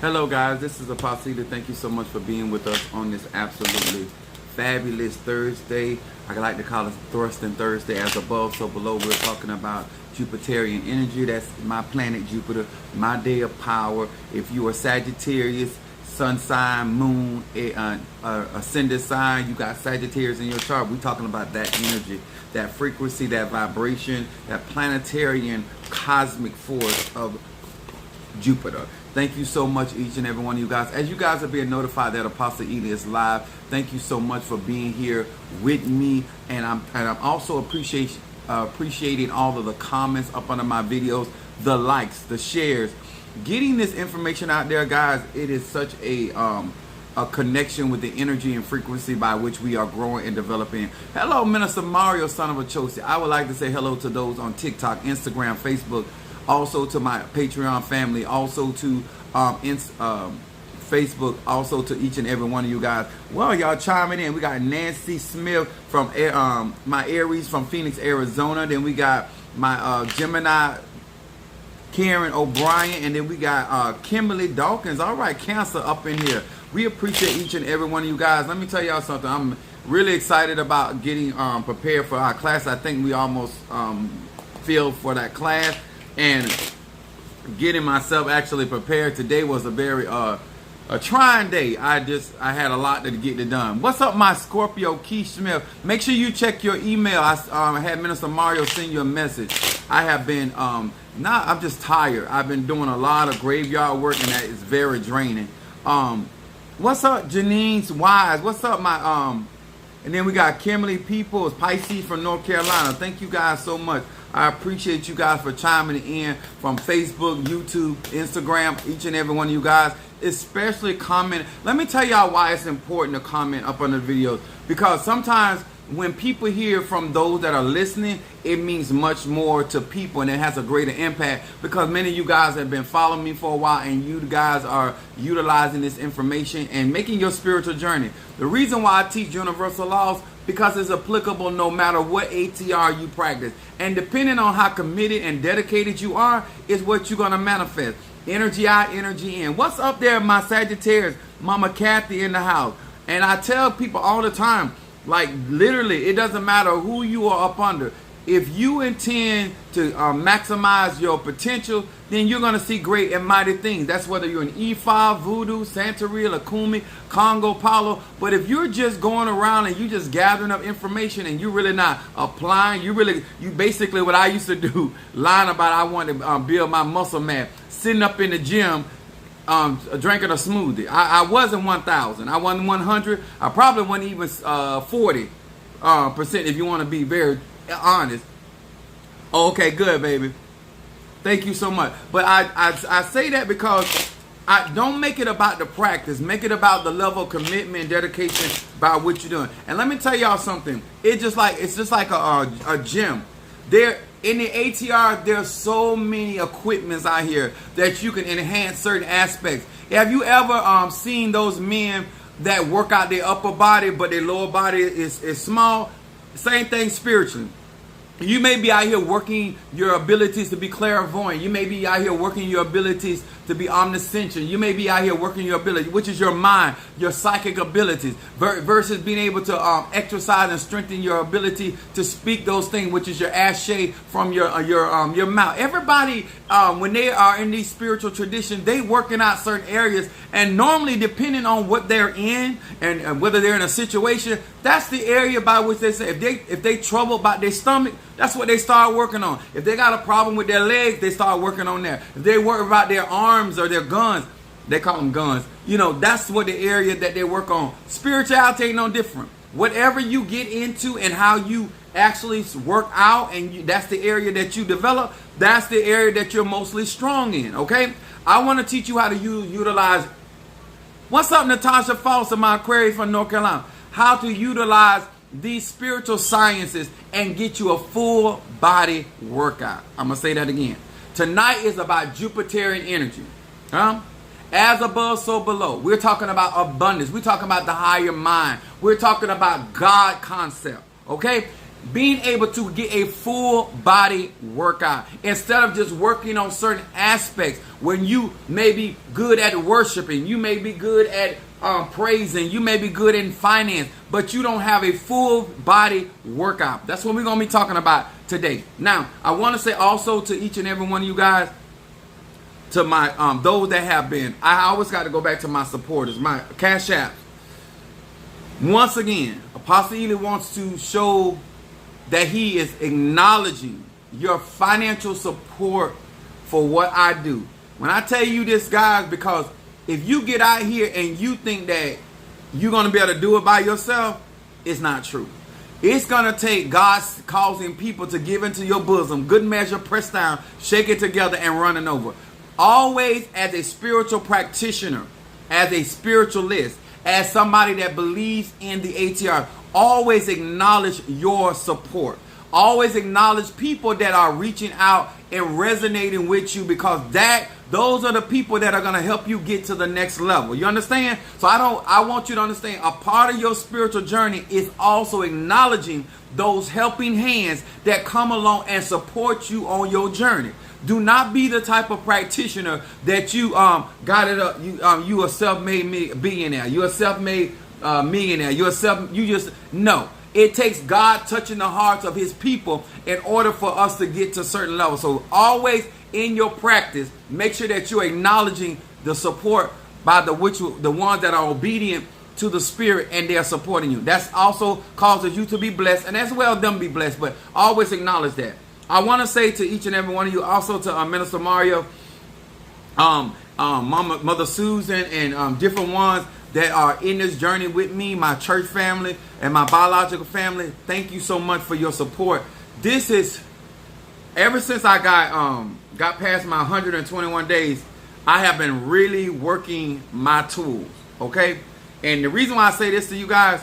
Hello guys, this is Apostle. Thank you so much for being with us on this absolutely fabulous Thursday. I like to call it Thrusting Thursday. As above, so below. We're talking about Jupiterian energy. That's my planet Jupiter, my day of power. If you are Sagittarius, sun sign, moon, ascendant sign, you got Sagittarius in your chart. We're talking about that energy, that frequency, that vibration, that planetarian cosmic force of Jupiter. Thank you so much, each and every one of you guys. As you guys are being notified that Apostle Ely is live, thank you so much for being here with me. And I'm also appreciating all of the comments up under my videos, the likes, the shares, getting this information out there, guys. It is such a connection with the energy and frequency by which we are growing and developing. Hello, Minister Mario, son of a Chosi. I would like to say hello to those on TikTok, Instagram, Facebook. Also to my Patreon family, also to Facebook, also to each and every one of you guys. Well, y'all chiming in. We got Nancy Smith from my Aries from Phoenix, Arizona. Then we got my Gemini Karen O'Brien, and then we got Kimberly Dawkins. All right, Cancer up in here. We appreciate each and every one of you guys. Let me tell y'all something. I'm really excited about getting prepared for our class. I think we almost filled for that class. And getting myself actually prepared today was a very a trying day. I had a lot to get it done. What's up, my Scorpio Keith Smith? Make sure you check your email. I had Minister Mario send you a message. I have been I'm just tired. I've been doing a lot of graveyard work, and that is very draining. What's up, Janine's Wise? What's up, my and then we got Kimberly Peoples, Pisces from North Carolina. Thank you guys so much. I appreciate you guys for chiming in from Facebook, YouTube, Instagram, each and every one of you guys, especially comment. Let me tell y'all why it's important to comment up on the videos, because sometimes when people hear from those that are listening, it means much more to people, and it has a greater impact, because many of you guys have been following me for a while, and you guys are utilizing this information and making your spiritual journey. The reason why I teach universal laws, because it's applicable no matter what ATR you practice. And depending on how committed and dedicated you are, is what you're going to manifest. Energy out, energy in. What's up there, my Sagittarius? Mama Kathy in the house. And I tell people all the time, like literally, it doesn't matter who you are up under. If you intend to maximize your potential, then you're going to see great and mighty things. That's whether you're in Ifa, Voodoo, Santeria, Lakumi, Congo, Palo. But if you're just going around and you just gathering up information and you're really not applying, you basically what I used to do, lying about I want to build my muscle mass, sitting up in the gym, drinking a smoothie. I wasn't 1,000. I wasn't 100. I probably wasn't even 40% if you want to be very honest. Okay, good, baby. Thank you so much. But I say that because I don't make it about the practice. Make it about the level of commitment and dedication by what you're doing. And let me tell y'all something. It's just like a gym. There in the ATR, there's so many equipments out here that you can enhance certain aspects. Have you ever seen those men that work out their upper body but their lower body is small? Same thing spiritually. You may be out here working your abilities to be clairvoyant. You may be out here working your abilities to be omniscient. You may be out here working your ability, which is your mind, your psychic abilities, versus being able to exercise and strengthen your ability to speak those things, which is your ashe from your mouth. Everybody, when they are in these spiritual traditions, they working out certain areas, and normally depending on what they're in and whether they're in a situation, that's the area by which they say if they troubled about their stomach, that's what they start working on. If they got a problem with their legs, they start working on that. If they worry about their arms or their guns, they call them guns. You know, that's what the area that they work on. Spirituality ain't no different. Whatever you get into and how you actually work out, and that's the area that you develop, that's the area that you're mostly strong in, okay? I want to teach you how to utilize. What's up, Natasha Foster, my Aquarius from North Carolina? How to utilize these spiritual sciences and get you a full body workout. I'm going to say that again. Tonight is about Jupiterian energy. As above, so below. We're talking about abundance. We're talking about the higher mind. We're talking about God concept. Okay? being able to get a full body workout instead of just working on certain aspects. When you may be good at worshiping, you may be good at praising, you may be good in finance, but you don't have a full body workout. That's what we're going to be talking about today. Now, I want to say also to each and every one of you guys, to my those that have been, I always got to go back to my supporters, my Cash Apps. Once again, Apostle Ely wants to show that he is acknowledging your financial support for what I do. When I tell you this, guys, because if you get out here and you think that you're going to be able to do it by yourself, it's not true. It's going to take God causing people to give into your bosom, good measure, pressed down, shake it together, and running over. Always as a spiritual practitioner, as a spiritualist, as somebody that believes in the ATR, always acknowledge your support. Always acknowledge people that are reaching out and resonating with you, because those are the people that are going to help you get to the next level. You understand? So I want you to understand, a part of your spiritual journey is also acknowledging those helping hands that come along and support you on your journey. Do not be the type of practitioner that you got it up. You a self-made billionaire. You a self-made millionaire. No. It takes God touching the hearts of his people in order for us to get to certain levels. So always in your practice, make sure that you're acknowledging the support by the ones that are obedient to the Spirit, and they're supporting you. That's also causes you to be blessed, and as well them be blessed. But always acknowledge that. I want to say to each and every one of you, also to Minister Mario, Mother Susan, and different ones that are in this journey with me, my church family and my biological family. Thank you so much for your support. This is, ever since I got past my 121 days, I have been really working my tools, okay? And the reason why I say this to you guys,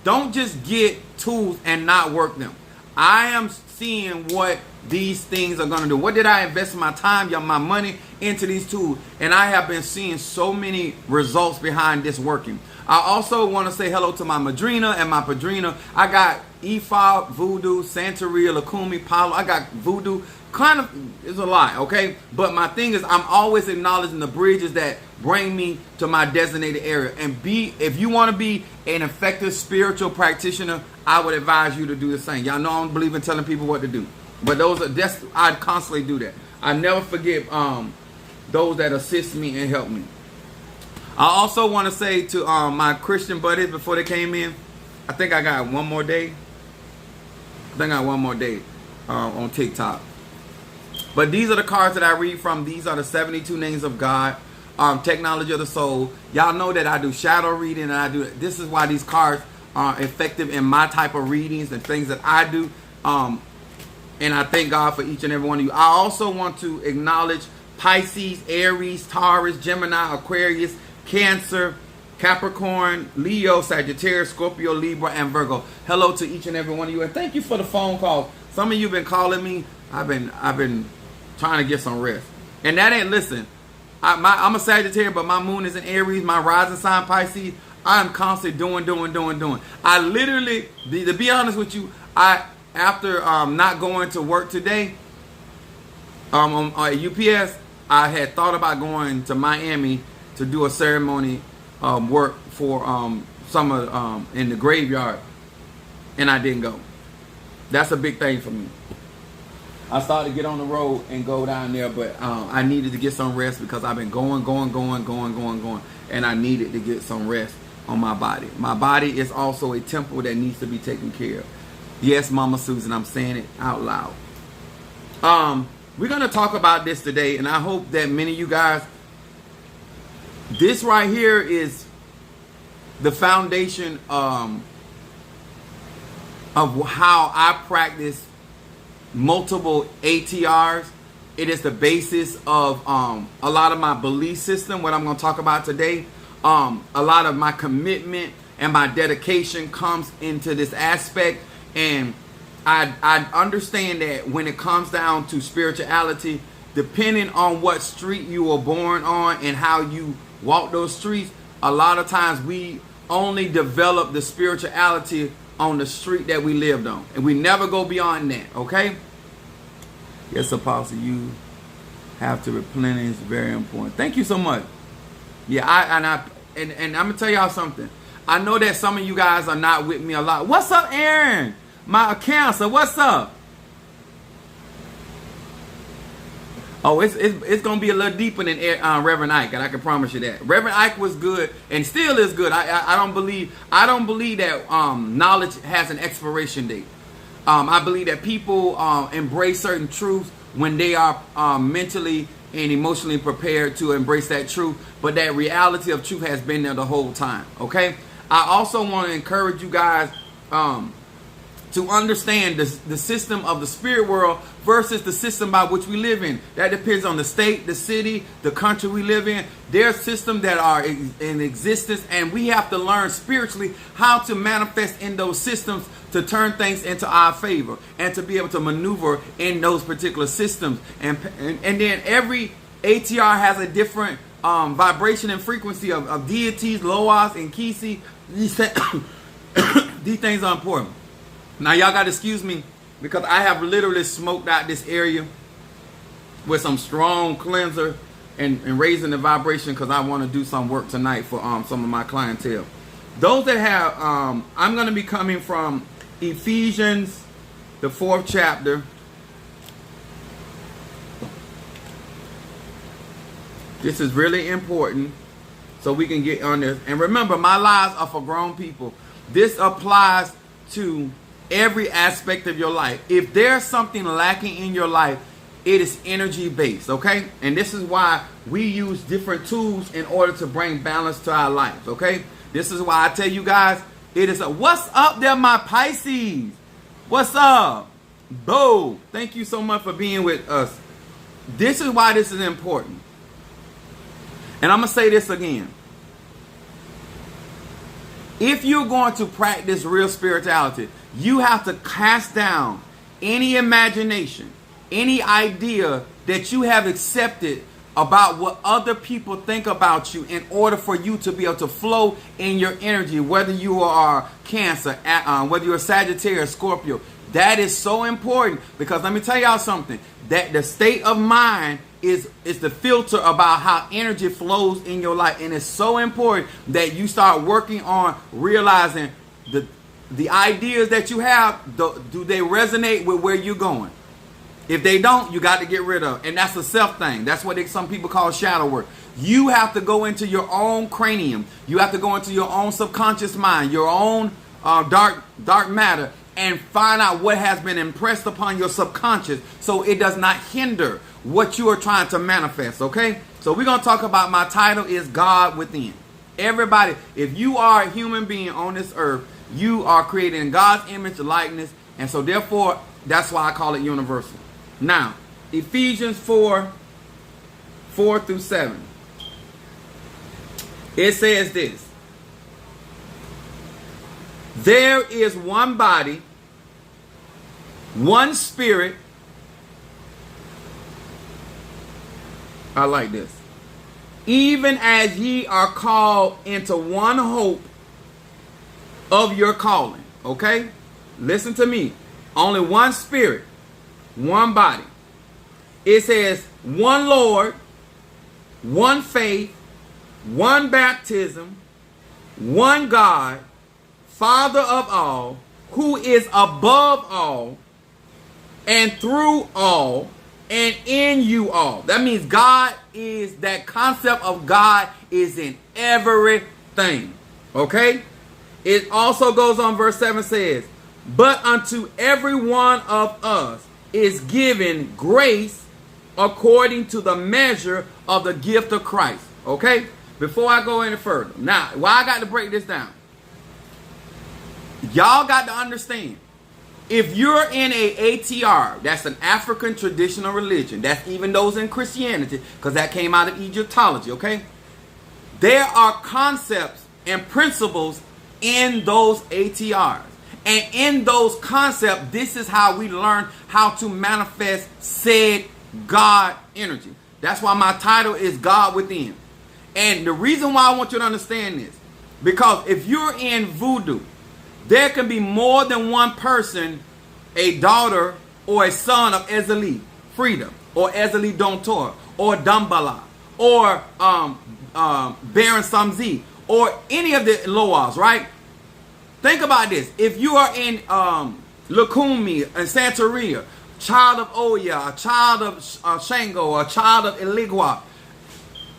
don't just get tools and not work them. I am seeing what these things are going to do. What did I invest my time, my money into these tools? And I have been seeing so many results behind this working. I also want to say hello to my madrina and my padrina. I got Ifa, Voodoo, Santeria, Lakumi, Paulo. I got Voodoo. Kind of is a lot, okay? But my thing is, I'm always acknowledging the bridges that bring me to my designated area. And if you want to be an effective spiritual practitioner, I would advise you to do the same. Y'all know I don't believe in telling people what to do. But I constantly do that. I never forget those that assist me and help me. I also want to say to my Christian buddies before they came in, I think I got one more day. On TikTok. But these are the cards that I read from. These are the 72 names of God, technology of the soul. Y'all know that I do shadow reading, and this is why these cards are effective in my type of readings and things that I do. And I thank God for each and every one of you. I also want to acknowledge Pisces, Aries, Taurus, Gemini, Aquarius, Cancer, Capricorn, Leo, Sagittarius, Scorpio, Libra, and Virgo. Hello to each and every one of you, and thank you for the phone call. Some of you have been calling me. I've been trying to get some rest. And that ain't, listen, I'm a Sagittarius, but my moon is in Aries, my rising sign Pisces. I'm constantly doing. I literally, to be honest with you, after not going to work today at UPS, I had thought about going to Miami to do a ceremony work for some in the graveyard, and I didn't go. That's a big thing for me. I started to get on the road and go down there, but I needed to get some rest because I've been going, and I needed to get some rest on my body. My body is also a temple that needs to be taken care of. Yes, Mama Susan, I'm saying it out loud. We're going to talk about this today, and I hope that many of you guys, this right here is the foundation of how I practice multiple ATRs. It is the basis of a lot of my belief system, what I'm going to talk about today. A lot of my commitment and my dedication comes into this aspect. And I understand that when it comes down to spirituality, depending on what street you were born on and how you walk those streets, a lot of times we only develop the spirituality on the street that we lived on. And we never go beyond that, okay? Yes, Apostle, you have to replenish. Very important. Thank you so much. Yeah, and I'm going to tell y'all something. I know that some of you guys are not with me a lot. What's up, Aaron? My cancer, what's up? Oh, it's gonna be a little deeper than Reverend Ike, and I can promise you that. Reverend Ike was good and still is good. I don't believe that knowledge has an expiration date. I believe that people embrace certain truths when they are mentally and emotionally prepared to embrace that truth. But that reality of truth has been there the whole time. Okay. I also want to encourage you guys to understand the system of the spirit world versus the system by which we live in. That depends on the state, the city, the country we live in. There are systems that are in existence, and we have to learn spiritually how to manifest in those systems to turn things into our favor and to be able to maneuver in those particular systems. And then every ATR has a different vibration and frequency of deities, Loas, and Kisi. These things are important. Now, y'all got to excuse me because I have literally smoked out this area with some strong cleanser and raising the vibration because I want to do some work tonight for some of my clientele. Those that have, I'm going to be coming from Ephesians, the 4th chapter. This is really important so we can get on this. And remember, my lives are for grown people. This applies to every aspect of your life. If there's something lacking in your life, it is energy based, okay? And this is why we use different tools in order to bring balance to our lives, okay? This is why I tell you guys, what's up there, my Pisces? What's up? Bo, thank you so much for being with us. This is why this is important. And I'm going to say this again. If you're going to practice real spirituality, you have to cast down any imagination, any idea that you have accepted about what other people think about you in order for you to be able to flow in your energy, whether you are Cancer, whether you're Sagittarius, Scorpio. That is so important because let me tell y'all something, that the state of mind is the filter about how energy flows in your life. And it's so important that you start working on realizing the ideas that you have, do they resonate with where you're going? If they don't, you got to get rid of. And that's a self thing. That's what some people call shadow work. You have to go into your own cranium. You have to go into your own subconscious mind, your own dark matter, and find out what has been impressed upon your subconscious so it does not hinder what you are trying to manifest, okay? So we're going to talk about, my title is God Within. Everybody, if you are a human being on this earth, you are created in God's image and likeness, and so therefore, that's why I call it universal. Now, Ephesians 4:4-7. It says this. There is one body, one spirit. I like this. Even as ye are called into one hope of your calling. Okay? Listen to me. Only one spirit, one body. It says one Lord, one faith, one baptism, one God, Father of all, who is above all, and through all, and in you all. That means God is, that concept of God is in everything. Okay? It also goes on, verse 7 says, but unto every one of us is given grace according to the measure of the gift of Christ. Okay? Before I go any further. Now, why I got to break this down? Y'all got to understand. If you're in a ATR, that's an African traditional religion. That's even those in Christianity, because that came out of Egyptology, okay? There are concepts and principles in those ATRs. And in those concepts, this is how we learn how to manifest said God energy. That's why my title is God Within. And the reason why I want you to understand this, because if you're in voodoo, There can be more than one person, a daughter or a son of Ezeli, Freedom, or Ezeli Dontor, or Dambala, or Baron Samzi, or any of the Loas, right? Think about this. If you are in Lukumi and Santeria, child of Oya, a child of Shango, a child of Eligua,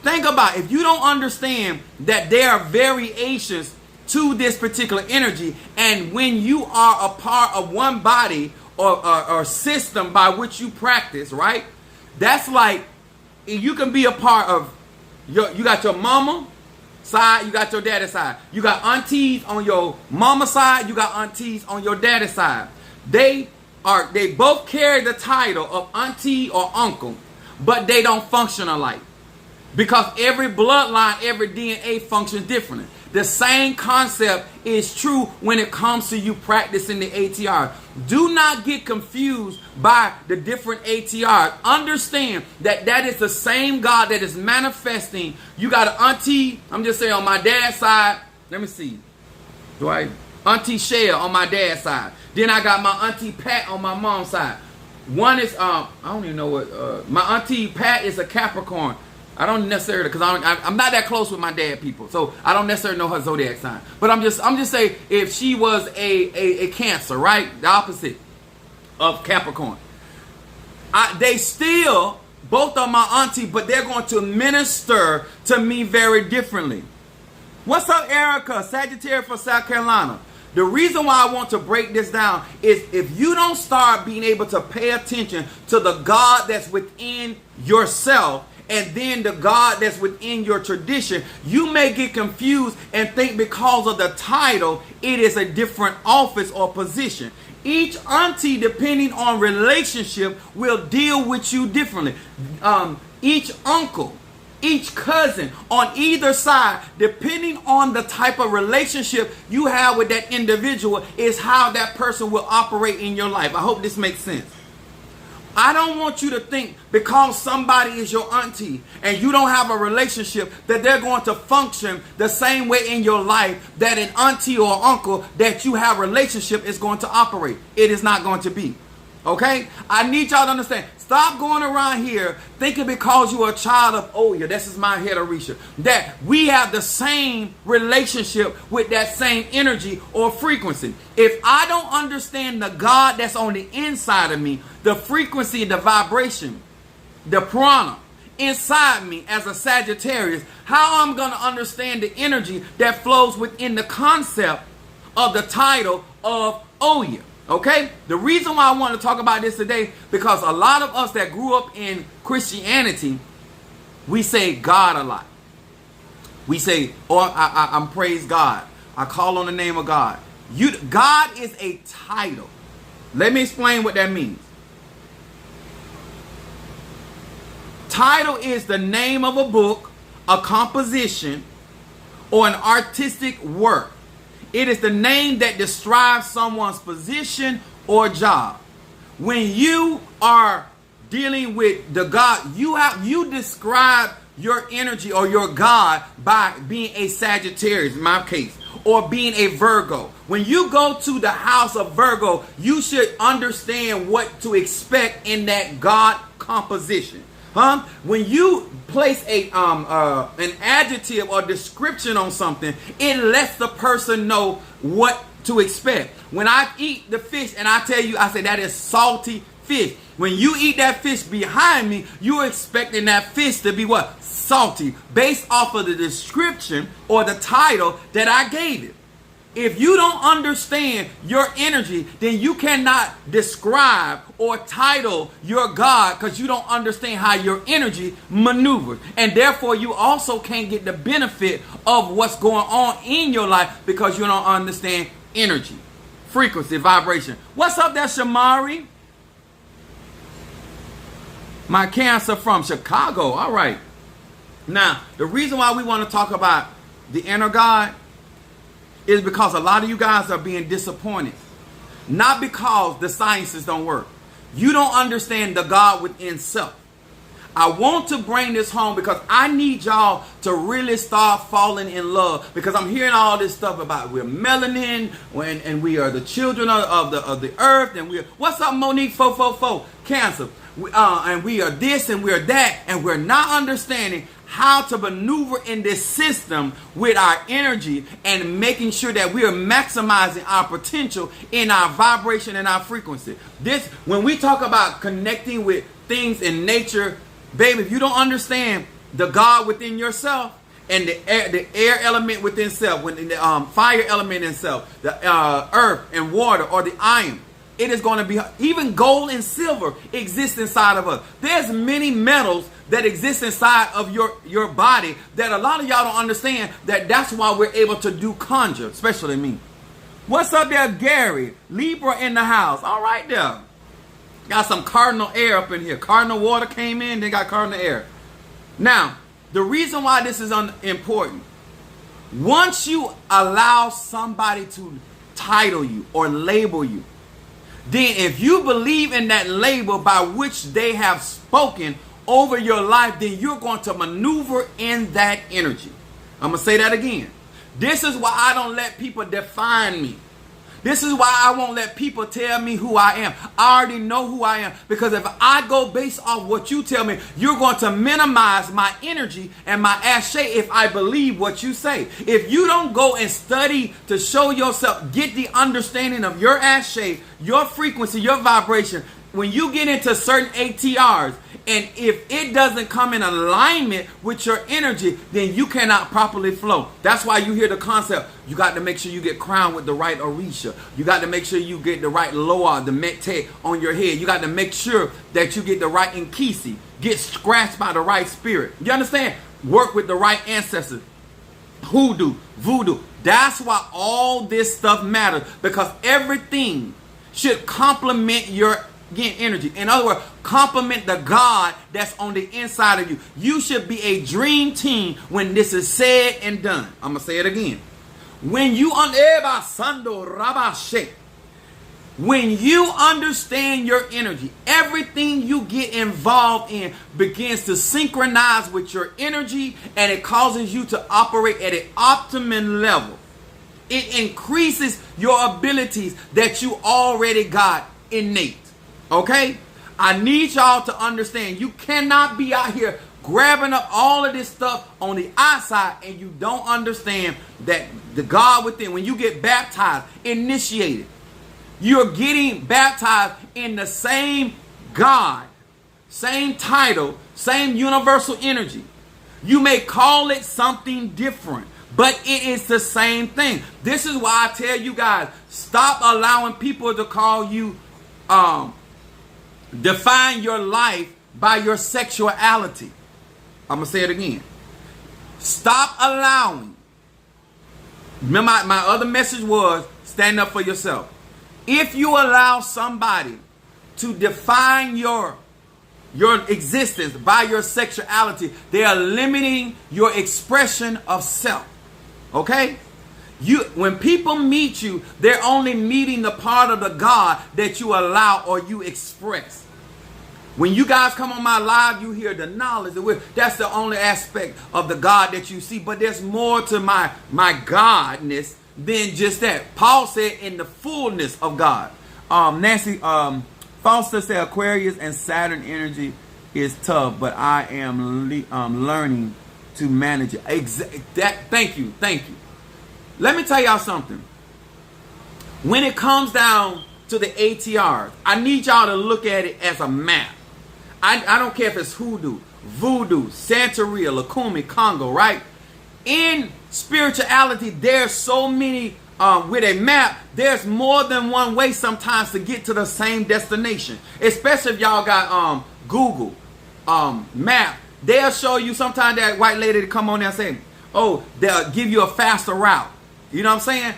think about it. If you don't understand that there are variations to this particular energy, and when you are a part of one body or system by which you practice, right? That's like you can be a part of you got your mama side, you got your daddy side. You got aunties on your mama side, you got aunties on your daddy side. They both carry the title of auntie or uncle, but they don't function alike. Because every bloodline, every DNA functions differently. The same concept is true when it comes to you practicing the ATR. Do not get confused by the different ATRs. Understand that that is the same God that is manifesting. You got an auntie, I'm just saying on my dad's side. Let me see. Auntie Shell on my dad's side. Then I got my auntie Pat on my mom's side. One is, I don't even know what, my auntie Pat is a Capricorn. I don't necessarily, because I'm not that close with my dad people, so I don't necessarily know her zodiac sign. But I'm just saying, if she was a Cancer, right, the opposite of Capricorn, they still both are my auntie, but they're going to minister to me very differently. What's up, Erica? Sagittarius for South Carolina. The reason why I want to break this down is if you don't start being able to pay attention to the God that's within yourself, and then the God that's within your tradition, you may get confused and think because of the title, it is a different office or position. Each auntie, depending on relationship, will deal with you differently. Each uncle, each cousin on either side, depending on the type of relationship you have with that individual, is how that person will operate in your life. I hope this makes sense. I don't want you to think because somebody is your auntie and you don't have a relationship that they're going to function the same way in your life that an auntie or uncle that you have a relationship is going to operate. It is not going to be. Okay? I need y'all to understand. Stop going around here thinking because you're a child of Oya, this is my head of Risha, that we have the same relationship with that same energy or frequency. If I don't understand the God that's on the inside of me, the frequency, the vibration, the prana inside me as a Sagittarius, how I'm going to understand the energy that flows within the concept of the title of Oya. Okay? The reason why I want to talk about this today, because a lot of us that grew up in Christianity, we say God a lot. We say, I'm praise God. I call on the name of God. God is a title. Let me explain what that means. Title is the name of a book, a composition, or an artistic work. It is the name that describes someone's position or job. When you are dealing with the God, you describe your energy or your God by being a Sagittarius, in my case, or being a Virgo. When you go to the house of Virgo, you should understand what to expect in that God composition. When you place an adjective or description on something, it lets the person know what to expect. When I eat the fish and I tell you, I say that is salty fish. When you eat that fish behind me, you're expecting that fish to be what? Salty, based off of the description or the title that I gave it. If you don't understand your energy, then you cannot describe or title your God, because you don't understand how your energy maneuvers. And therefore, you also can't get the benefit of what's going on in your life because you don't understand energy, frequency, vibration. What's up there, Shamari? My Cancer from Chicago. All right. Now, the reason why we want to talk about the inner God is because a lot of you guys are being disappointed. Not because the sciences don't work. You don't understand the God within self. I want to bring this home because I need y'all to really start falling in love, because I'm hearing all this stuff about we're melanin and we are the children of the earth, and we're, what's up Monique 444, Cancer, and we are this and we're that, and we're not understanding how to maneuver in this system with our energy and making sure that we are maximizing our potential in our vibration and our frequency. This, when we talk about connecting with things in nature, baby, if you don't understand the God within yourself and the air element within self, when the fire element in self, the earth and water or the iron, it is going to be, even gold and silver exists inside of us. There's many metals that exist inside of your body that a lot of y'all don't understand, that's why we're able to do conjure, especially me. What's up there, Gary? Libra in the house. All right there. Got some cardinal air up in here. Cardinal water came in, they got cardinal air. Now, the reason why this is important, once you allow somebody to title you or label you, then if you believe in that label by which they have spoken over your life, then you're going to maneuver in that energy. I'm going to say that again. This is why I don't let people define me. This is why I won't let people tell me who I am. I already know who I am, because if I go based off what you tell me, you're going to minimize my energy and my ashe if I believe what you say. If you don't go and study to show yourself, get the understanding of your ashe, your frequency, your vibration, when you get into certain ATRs, and if it doesn't come in alignment with your energy, then you cannot properly flow. That's why you hear the concept. You got to make sure you get crowned with the right Orisha. You got to make sure you get the right Loa, the Mete on your head. You got to make sure that you get the right Nkisi. Get scratched by the right spirit. You understand? Work with the right ancestors. Hoodoo, voodoo. That's why all this stuff matters, because everything should complement your energy. In other words, complement the God that's on the inside of you. You should be a dream team when this is said and done. I'm going to say it again. When you understand your energy, everything you get involved in begins to synchronize with your energy, and it causes you to operate at an optimum level. It increases your abilities that you already got innate. Okay? I need y'all to understand, you cannot be out here grabbing up all of this stuff on the outside and you don't understand that the God within, when you get baptized, initiated, you're getting baptized in the same God, same title, same universal energy. You may call it something different, but it is the same thing. This is why I tell you guys, stop allowing people to call you define your life by your sexuality. I'm going to say it again. Stop allowing. Remember, my other message was stand up for yourself. If you allow somebody to define your existence by your sexuality, they are limiting your expression of self. Okay? When people meet you, they're only meeting the part of the God that you allow or you express. When you guys come on my live, you hear the knowledge. That's the only aspect of the God that you see. But there's more to my Godness than just that. Paul said in the fullness of God. Nancy Foster said Aquarius and Saturn energy is tough, but I am learning to manage it. Thank you. Let me tell y'all something. When it comes down to the ATRs, I need y'all to look at it as a map. I don't care if it's hoodoo, voodoo, Santeria, Lakumi, Congo, right? In spirituality, there's so many, with a map, there's more than one way sometimes to get to the same destination. Especially if y'all got Google map. They'll show you sometimes that white lady to come on there and say, oh, they'll give you a faster route. You know what I'm saying?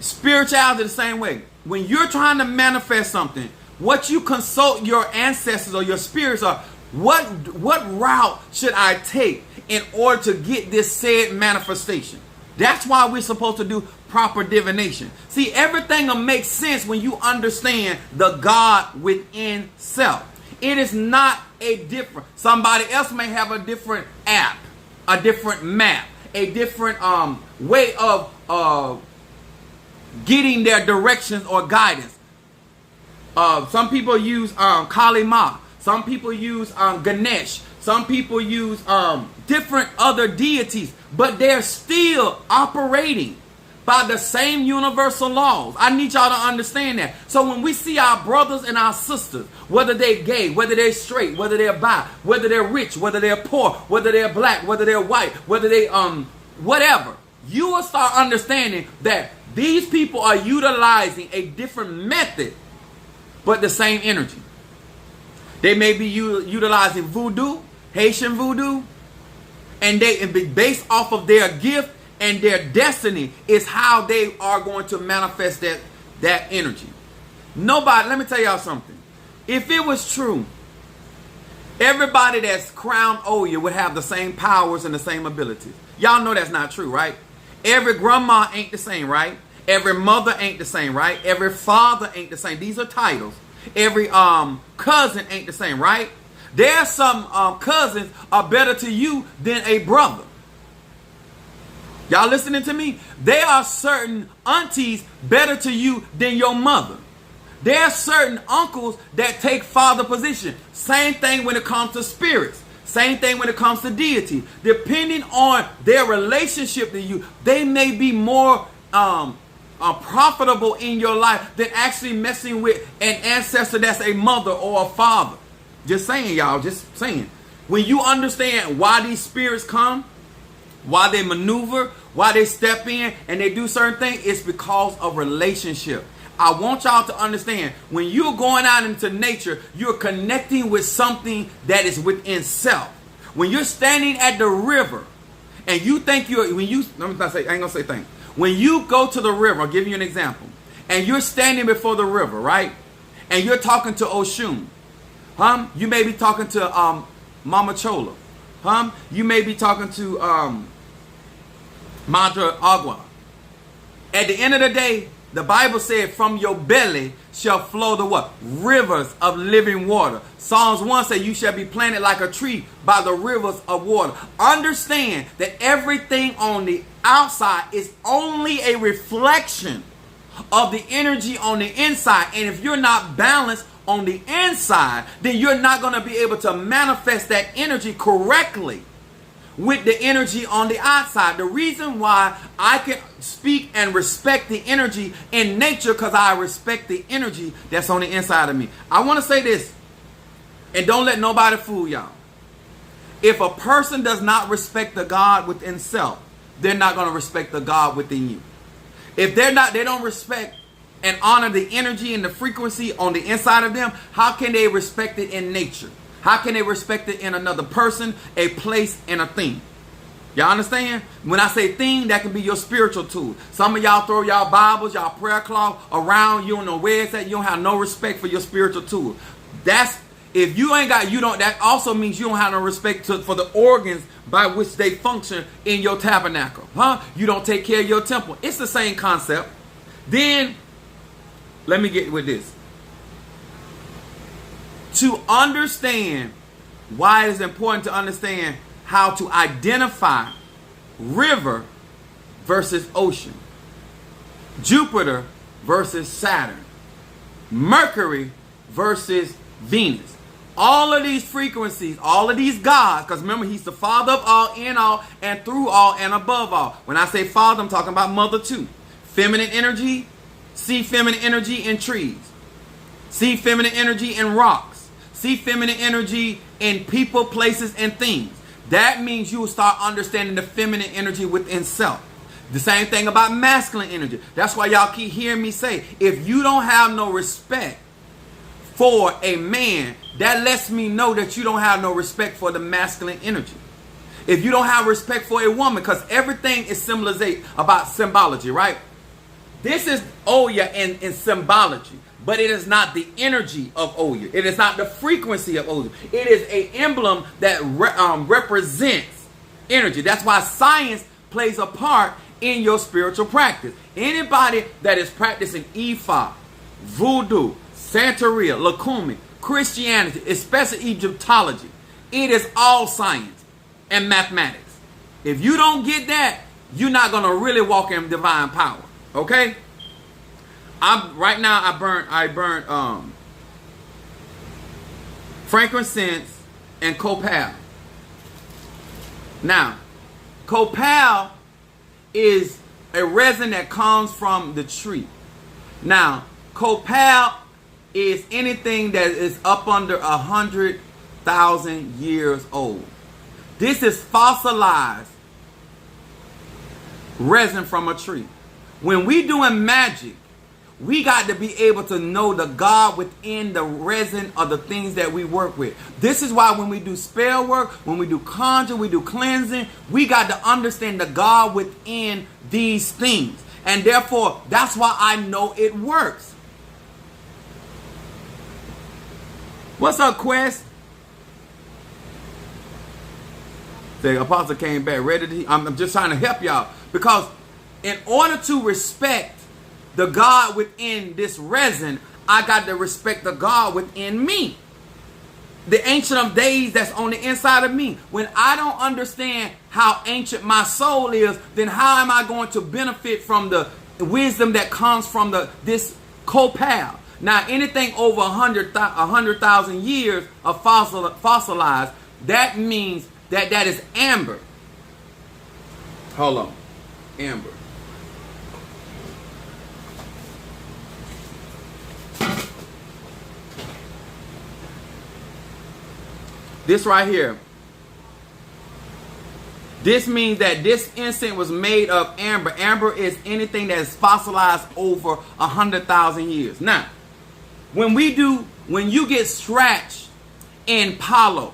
Spirituality the same way. When you're trying to manifest something, what you consult your ancestors or your spirits are, what route should I take in order to get this said manifestation? That's why we're supposed to do proper divination. See, everything will make sense when you understand the God within self. It is not a different, somebody else may have a different app, a different map, a different way of getting their directions or guidance. Some people use Kali Ma. Some people use Ganesh. Some people use different other deities, but they're still operating by the same universal laws. I need y'all to understand that. So when we see our brothers and our sisters, whether they're gay, whether they're straight, whether they're bi, whether they're rich, whether they're poor, whether they're black, whether they're white, whether they whatever, you will start understanding that these people are utilizing a different method, but the same energy. They may be utilizing voodoo, Haitian voodoo, and based off of their gift and their destiny is how they are going to manifest that energy. Nobody, let me tell y'all something. If it was true, everybody that's crowned Oya would have the same powers and the same abilities. Y'all know that's not true, right? Every grandma ain't the same, right? Every mother ain't the same, right? Every father ain't the same. These are titles. Every cousin ain't the same, right? There are some cousins are better to you than a brother. Y'all listening to me? There are certain aunties better to you than your mother. There are certain uncles that take father position. Same thing when it comes to spirits. Same thing when it comes to deity. Depending on their relationship to you, they may be more profitable in your life than actually messing with an ancestor that's a mother or a father. Just saying, y'all. Just saying. When you understand why these spirits come, why they maneuver, why they step in and they do certain things, it's because of relationship. I want y'all to understand, when you're going out into nature, you're connecting with something that is within self. When you're standing at the river and you think I ain't gonna say thing. When you go to the river, I'll give you an example, and you're standing before the river, right? And you're talking to Oshun. You may be talking to Mama Chola. You may be talking to Madre Agua. At the end of the day, the Bible said, from your belly shall flow the what? Rivers of living water. Psalms 1 says, you shall be planted like a tree by the rivers of water. Understand that everything on the outside is only a reflection of the energy on the inside. And if you're not balanced on the inside, then you're not going to be able to manifest that energy correctly with the energy on the outside. The reason why I can speak and respect the energy in nature, because I respect the energy that's on the inside of me. I want to say this, and don't let nobody fool y'all. If a person does not respect the God within self, they're not going to respect the God within you. If they don't respect and honor the energy and the frequency on the inside of them, how can they respect it in nature? How can they respect it in another person, a place, and a thing? Y'all understand? When I say thing, that can be your spiritual tool. Some of y'all throw y'all Bibles, y'all prayer cloth around. You don't know where it's at. You don't have no respect for your spiritual tool. If you ain't got, that also means you don't have no respect for the organs by which they function in your tabernacle. You don't take care of your temple. It's the same concept. Then, let me get with this. To understand why it is important to understand how to identify river versus ocean, Jupiter versus Saturn, Mercury versus Venus. All of these frequencies, all of these gods, because remember, he's the father of all, in all, and through all, and above all. When I say father, I'm talking about mother too. Feminine energy, see feminine energy in trees. See feminine energy in rocks. See feminine energy in people, places, and things. That means you will start understanding the feminine energy within self. The same thing about masculine energy. That's why y'all keep hearing me say, if you don't have no respect for a man, that lets me know that you don't have no respect for the masculine energy. If you don't have respect for a woman, because everything is about symbology, right? This is Oya in symbology. But it is not the energy of Oya. It is not the frequency of Oya. It is an emblem that represents energy. That's why science plays a part in your spiritual practice. Anybody that is practicing Ifa, Voodoo, Santeria, Lakumi, Christianity, especially Egyptology, it is all science and mathematics. If you don't get that, you're not going to really walk in divine power. Okay? Right now I burn frankincense and copal. Now, copal is a resin that comes from the tree. Now, copal is anything that is up under 100,000 years old. This is fossilized resin from a tree. When we doing magic, we got to be able to know the God within the resin of the things that we work with. This is why when we do spell work, when we do conjure, we do cleansing, we got to understand the God within these things. And therefore, that's why I know it works. What's up, Quest? The apostle came back ready to... I'm just trying to help y'all. Because in order to respect the God within this resin, I got to respect the God within me. The Ancient of Days that's on the inside of me. When I don't understand how ancient my soul is, then how am I going to benefit from the wisdom that comes from this copal? Now, anything over 100,000 years of fossilized, that means that is amber. Hold on. Amber. This right here. This means that this incense was made of amber. Amber is anything that is fossilized over 100,000 years. Now, when you get scratched in palo,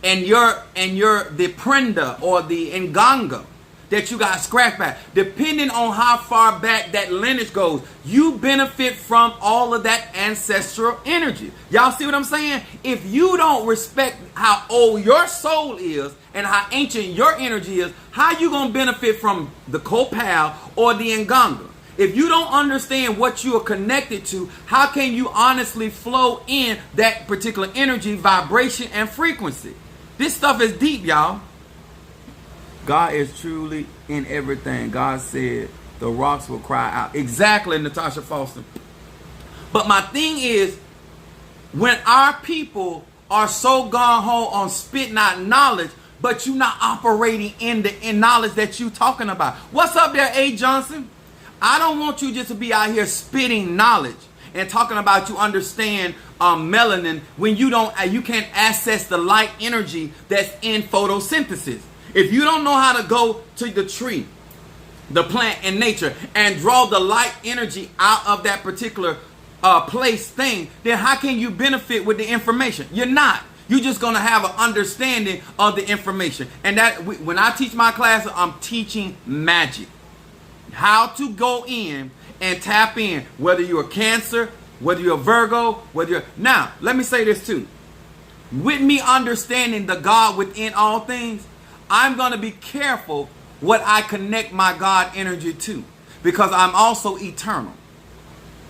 and the prenda or the nganga that you got scratched back, depending on how far back that lineage goes, you benefit from all of that ancestral energy. Y'all see what I'm saying? If you don't respect how old your soul is and how ancient your energy is, how you gonna benefit from the copal or the nganga? If you don't understand what you are connected to, how can you honestly flow in that particular energy, vibration, and frequency? This stuff is deep, y'all. God is truly in everything. God said the rocks will cry out. Exactly, Natasha Foster. But my thing is, when our people are so gung-ho on spitting out knowledge, but you're not operating in knowledge that you're talking about. What's up there, A. Johnson? I don't want you just to be out here spitting knowledge and talking about you understand melanin when you can't access the light energy that's in photosynthesis. If you don't know how to go to the tree, the plant in nature, and draw the light energy out of that particular place thing, then how can you benefit with the information? You're not. You're just going to have an understanding of the information. And when I teach my classes, I'm teaching magic. How to go in and tap in, whether you're a Cancer, whether you're a Virgo, Now, let me say this too. With me understanding the God within all things, I'm going to be careful what I connect my God energy to, because I'm also eternal.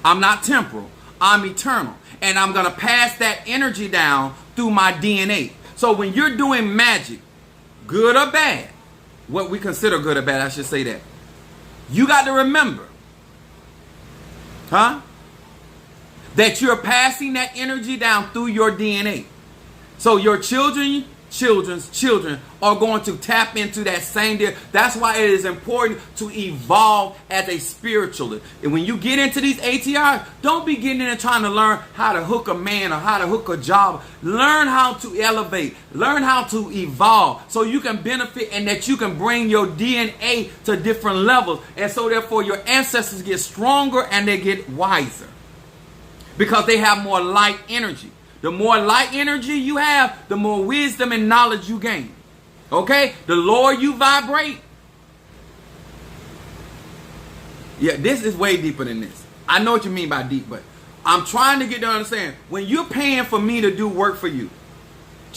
I'm not temporal. I'm eternal. And I'm going to pass that energy down through my DNA. So when you're doing magic, good or bad, what we consider good or bad, I should say that, you got to remember, that you're passing that energy down through your DNA. So your children's children are going to tap into that same deal. That's why it is important to evolve as a spiritualist. And when you get into these ATRs, don't be getting in and trying to learn how to hook a man or how to hook a job. Learn how to elevate. Learn how to evolve so you can benefit and that you can bring your DNA to different levels. And so therefore your ancestors get stronger and they get wiser because they have more light energy. The more light energy you have, the more wisdom and knowledge you gain. Okay? The lower you vibrate. Yeah, this is way deeper than this. I know what you mean by deep, but I'm trying to get to understand. When you're paying for me to do work for you,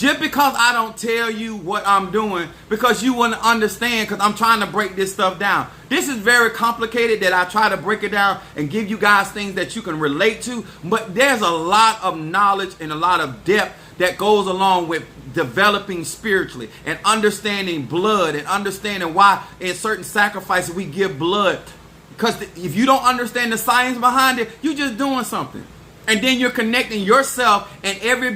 Just because I don't tell you what I'm doing, because you want to understand, because I'm trying to break this stuff down. This is very complicated that I try to break it down and give you guys things that you can relate to. But there's a lot of knowledge and a lot of depth that goes along with developing spiritually and understanding blood and understanding why in certain sacrifices we give blood. Because if you don't understand the science behind it, you're just doing something. And then you're connecting yourself and every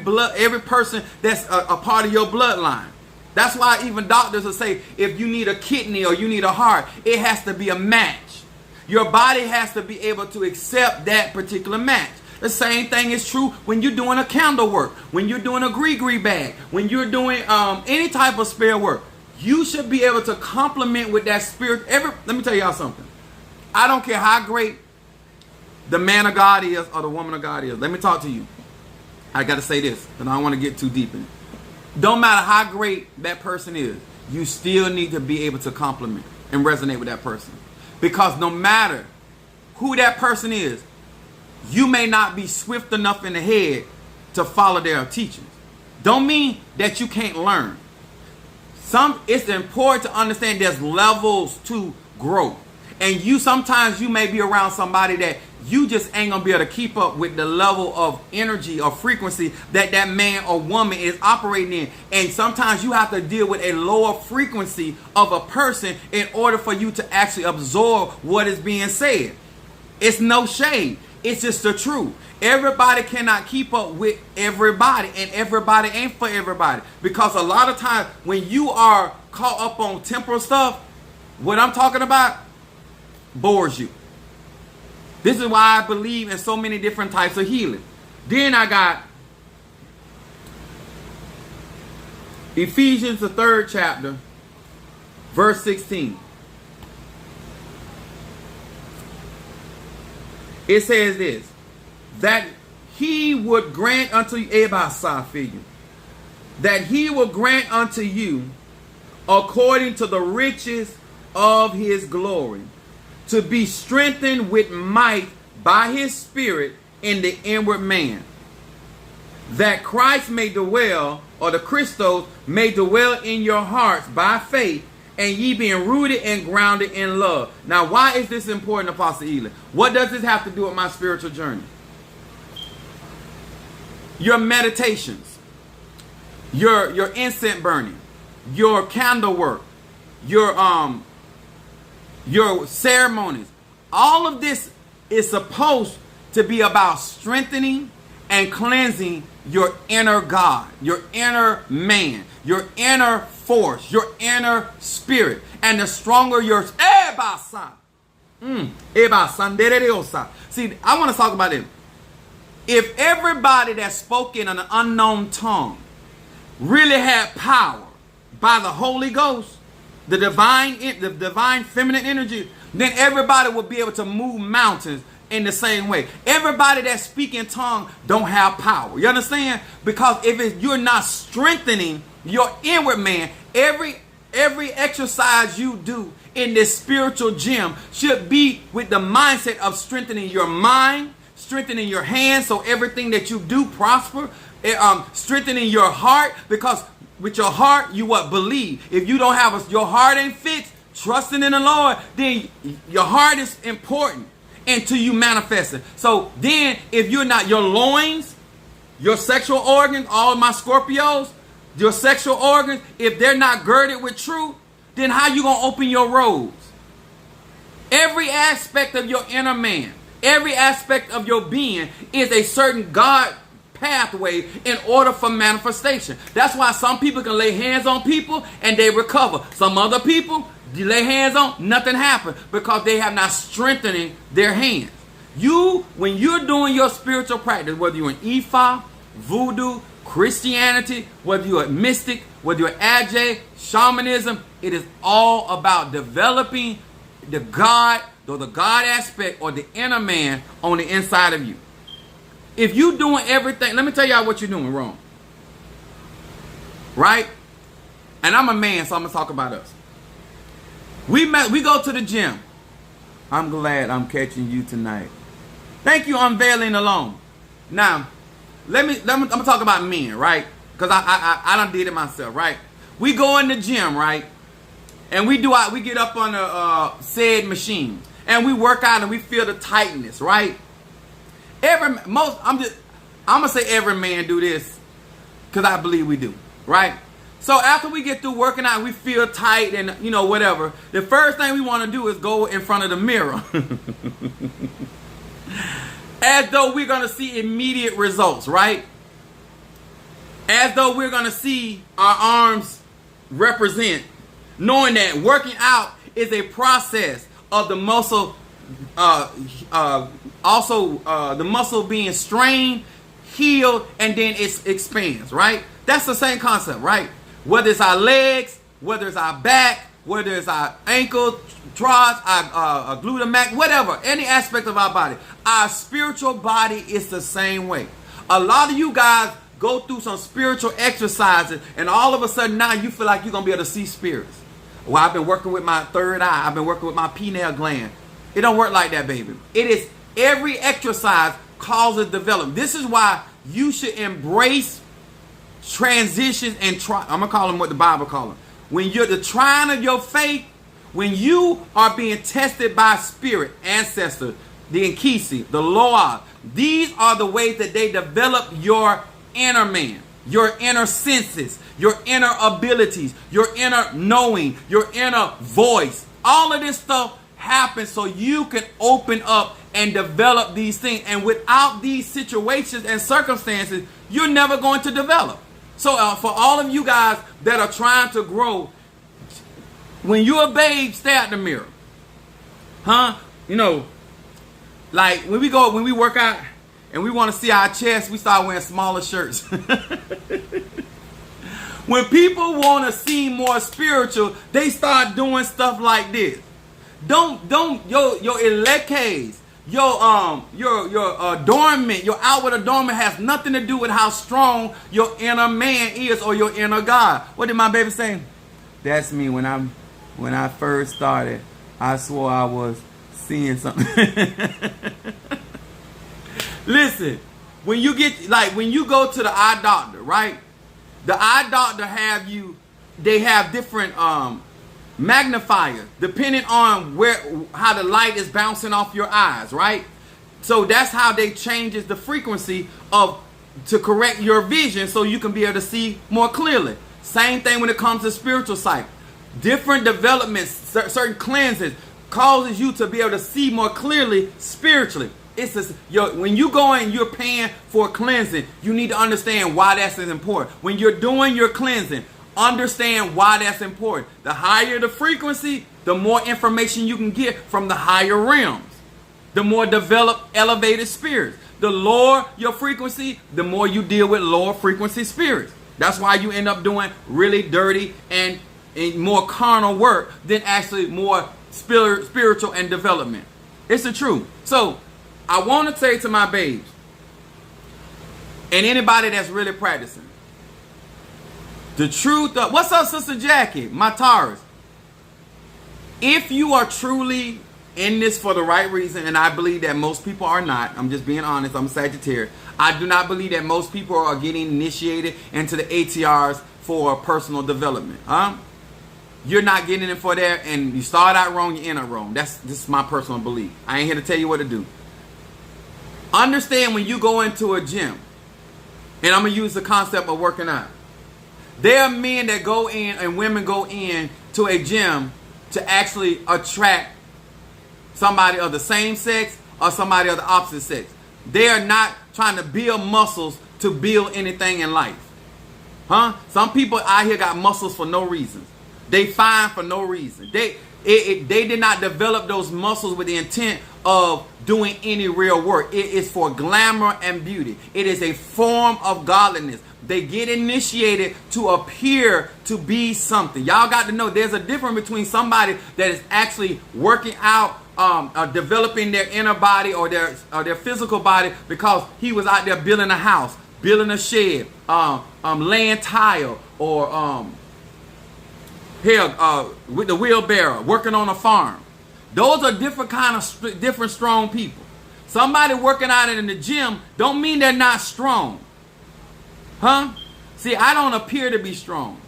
person that's a part of your bloodline. That's why even doctors will say if you need a kidney or you need a heart, it has to be a match. Your body has to be able to accept that particular match. The same thing is true when you're doing a candle work, when you're doing a gree bag, when you're doing any type of spare work. You should be able to complement with that spirit. Let me tell y'all something. I don't care how great the man of God is or the woman of God is. Let me talk to you. I got to say this, and I don't want to get too deep in it. Don't matter how great that person is, you still need to be able to compliment and resonate with that person. Because no matter who that person is, you may not be swift enough in the head to follow their teachings. Don't mean that you can't learn. It's important to understand there's levels to growth. And sometimes you may be around somebody that you just ain't gonna be able to keep up with the level of energy or frequency that that man or woman is operating in. And sometimes you have to deal with a lower frequency of a person in order for you to actually absorb what is being said. It's no shade. It's just the truth. Everybody cannot keep up with everybody, and everybody ain't for everybody. Because a lot of times when you are caught up on temporal stuff, what I'm talking about bores you. This is why I believe in so many different types of healing. Then I got Ephesians, the 3rd chapter, verse 16. It says this, that he would grant unto you, that he will grant unto you according to the riches of his glory, to be strengthened with might by his Spirit in the inward man, that Christ may dwell, or the Christos may dwell in your hearts by faith, and ye being rooted and grounded in love. Now, why is this important, Apostle Ely? What does this have to do with my spiritual journey? Your meditations, your incense burning, your candle work, your ceremonies, all of this is supposed to be about strengthening and cleansing your inner God, your inner man, your inner force, your inner spirit. And the stronger your... See, I want to talk about it. If everybody that spoke in an unknown tongue really had power by the Holy Ghost, the divine feminine energy, then everybody will be able to move mountains in the same way. Everybody that speak in tongue don't have power. You understand? Because you're not strengthening your inward man, every exercise you do in this spiritual gym should be with the mindset of strengthening your mind, strengthening your hands so everything that you do prosper, strengthening your heart, because with your heart, you believe. If you don't have your heart ain't fixed, trusting in the Lord, then your heart is important until you manifest it. So then if you're not, your loins, your sexual organs, all my Scorpios, your sexual organs, if they're not girded with truth, then how you going to open your robes? Every aspect of your inner man, every aspect of your being is a certain God pathway in order for manifestation. That's why some people can lay hands on people and they recover. Some other people, you lay hands on, nothing happens because they have not strengthening their hands. When you're doing your spiritual practice, whether you're in Ifa, Voodoo, Christianity, whether you're a mystic, whether you're Ajay, shamanism, it is all about developing the God aspect or the inner man on the inside of you. If you're doing everything, let me tell y'all what you're doing wrong. Right? And I'm a man, so I'm going to talk about us. We go to the gym. I'm glad I'm catching you tonight. Thank you, Unveiling Alone. Now, I'm going to talk about men, right? because I done did it myself, right? We go in the gym, right? And we get up on the said machine and we work out and we feel the tightness, right? I'm gonna say every man do this because I believe we do, right? So after we get through working out, we feel tight and whatever. The first thing we want to do is go in front of the mirror, as though we're gonna see immediate results, right? As though we're gonna see our arms represent, knowing that working out is a process of the muscle, the muscle being strained, healed, and then it expands, right? That's the same concept, right? Whether it's our legs, whether it's our back, whether it's our ankle, triceps, our glutamax, whatever, any aspect of our body, our spiritual body is the same way. A lot of you guys go through some spiritual exercises, and all of a sudden now you feel like you're going to be able to see spirits. Well, I've been working with my third eye. I've been working with my pineal gland. It don't work like that, baby. It is every exercise causes development. This is why you should embrace transitions and try. I'm going to call them what the Bible calls them. When you're the trying of your faith, when you are being tested by spirit, ancestor, the Nkisi, the Loa, these are the ways that they develop your inner man, your inner senses, your inner abilities, your inner knowing, your inner voice. All of this stuff happens so you can open up and develop these things. And without these situations and circumstances, you're never going to develop. So for all of you guys that are trying to grow, when you're a babe, stare at the mirror. Huh? Like when we work out and we want to see our chest, we start wearing smaller shirts. When people want to seem more spiritual, they start doing stuff like this. Your elecades, your adornment, your outward adornment has nothing to do with how strong your inner man is or your inner God. What did my baby say? That's me. When I first started, I swore I was seeing something. Listen, when you go to the eye doctor, right? The eye doctor they have different magnifiers depending on how the light is bouncing off your eyes, right? So that's how they changes the frequency to correct your vision so you can be able to see more clearly. Same thing when it comes to spiritual sight. Different developments, certain cleanses causes you to be able to see more clearly spiritually. When you go and you're paying for cleansing, you need to understand why that's important. When you're doing your cleansing, understand why that's important. The higher the frequency, the more information you can get from the higher realms. The more developed, elevated spirits. The lower your frequency, the more you deal with lower frequency spirits. That's why you end up doing really dirty and more carnal work than actually more spiritual and development. It's the truth. So I want to say to my babes and anybody that's really practicing, the truth of, what's up, Sister Jackie, my Taurus? If you are truly in this for the right reason, and I believe that most people are not, I'm just being honest, I'm a Sagittarius. I do not believe that most people are getting initiated into the ATRs for personal development. You're not getting it for that, and you start out wrong, you end up wrong. This is my personal belief. I ain't here to tell you what to do. Understand when you go into a gym, and I'm going to use the concept of working out. There are men that go in and women go in to a gym to actually attract somebody of the same sex or somebody of the opposite sex. They are not trying to build muscles to build anything in life. Some people out here got muscles for no reason. They fine for no reason. They did not develop those muscles with the intent of doing any real work. It is for glamour and beauty. It is a form of godliness. They get initiated to appear to be something. Y'all got to know there's a difference between somebody that is actually working out, developing their inner body or their physical body because he was out there building a house, building a shed, laying tile, or with the wheelbarrow, working on a farm. Those are different kind of different strong people. Somebody working out in the gym don't mean they're not strong. See, I don't appear to be strong.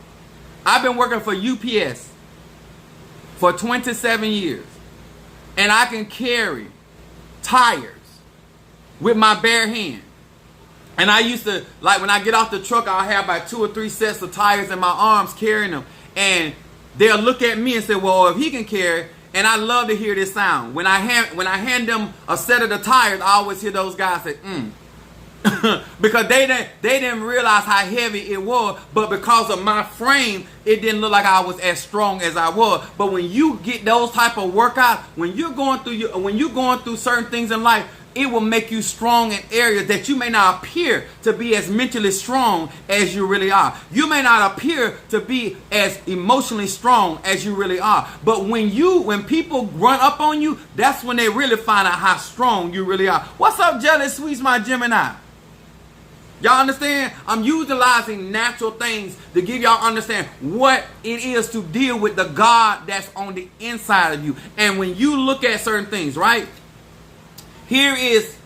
I've been working for UPS for 27 years. And I can carry tires with my bare hand. And I used to, like when I get off the truck, I'll have about 2 or 3 sets of tires in my arms carrying them. And they'll look at me and say, well, if he can carry, and I love to hear this sound. When I hand them a set of the tires, I always hear those guys say, because they didn't realize how heavy it was, but because of my frame, it didn't look like I was as strong as I was. But when you get those type of workouts, when you're going through certain things in life, it will make you strong in areas that you may not appear to be as mentally strong as you really are. You may not appear to be as emotionally strong as you really are. But when people run up on you, that's when they really find out how strong you really are. What's up, Jealous Sweets, my Gemini? Y'all understand? I'm utilizing natural things to give y'all understand what it is to deal with the God that's on the inside of you. And when you look at certain things, right? Here is,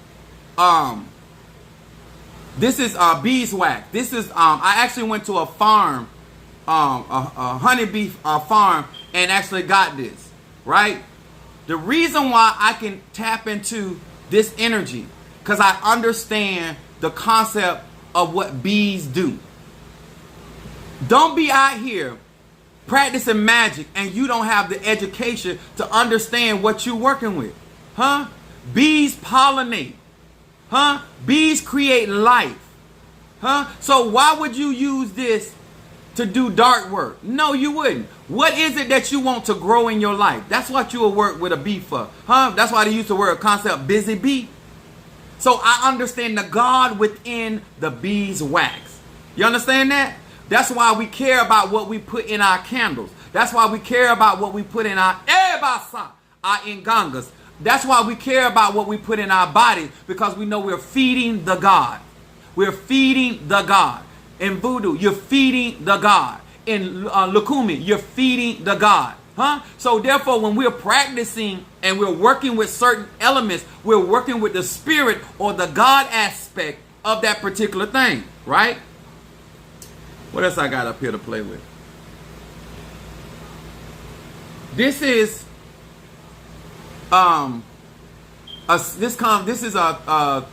this is beeswax. This is, I actually went to a farm, a honeybee farm, and actually got this, right? The reason why I can tap into this energy, because I understand the concept of what bees do. Don't be out here practicing magic and you don't have the education to understand what you're working with, huh? Bees pollinate, huh? Bees create life, huh? So why would you use this to do dark work? No, you wouldn't. What is it that you want to grow in your life? That's what you will work with a bee for, huh? That's why they use the word concept busy bee. So I understand the God within the beeswax. You understand that? That's why we care about what we put in our candles. That's why we care about what we put in our ingangas. That's why we care about what we put in our bodies, because we know we're feeding the God. We're feeding the God. In voodoo, you're feeding the God. In Lukumi, you're feeding the God. Huh? So therefore, when we're practicing and we're working with certain elements, we're working with the spirit or the God aspect of that particular thing, right? What else I got up here to play with? This is this is a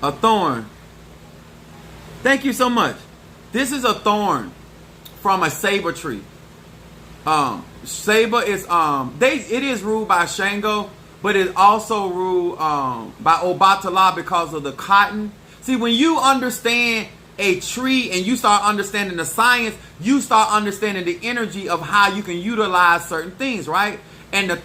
thorn. Thank you so much. This is a thorn from a saber tree. Saber is it is ruled by Shango, but it's also ruled by Obatala because of the cotton. See, when you understand a tree and you start understanding the science, you start understanding the energy of how you can utilize certain things, right? And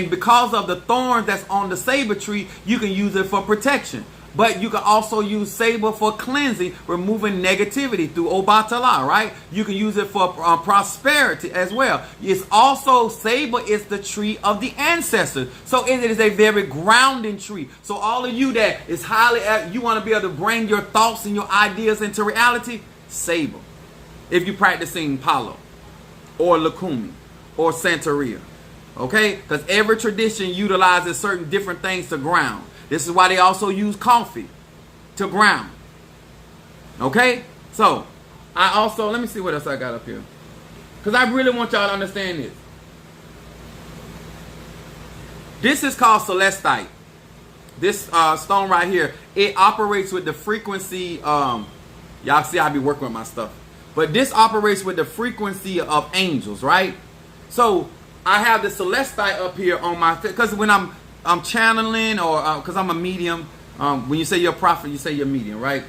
because of the thorns that's on the saber tree, you can use it for protection. But you can also use saber for cleansing, removing negativity through Obatala, right? You can use it for prosperity as well. It's also, saber is the tree of the ancestors. So it is a very grounding tree. So all of you that is highly, you want to be able to bring your thoughts and your ideas into reality, saber. If you're practicing Palo or Lukumi or Santeria, okay? Because every tradition utilizes certain different things to ground. This is why they also use coffee to ground. Okay? So, I also, let me see what else I got up here. Because I really want y'all to understand this. This is called celestite. This stone right here, it operates with the frequency, y'all see I be working with my stuff. But this operates with the frequency of angels, right? So, I have the celestite up here on my, because when I'm channeling, or because I'm a medium. When you say you're a prophet, you say you're a medium, right?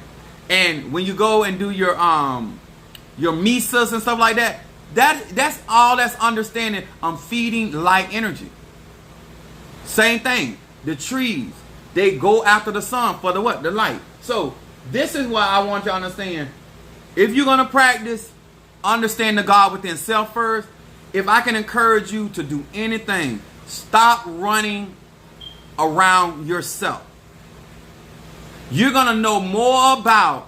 And when you go and do your misas and stuff like that, that's all that's understanding. I'm feeding light energy. Same thing. The trees, they go after the sun for the what? The light. So this is why I want you to understand. If you're gonna practice, understand the God within self first. If I can encourage you to do anything, stop running around yourself. You're going to know more about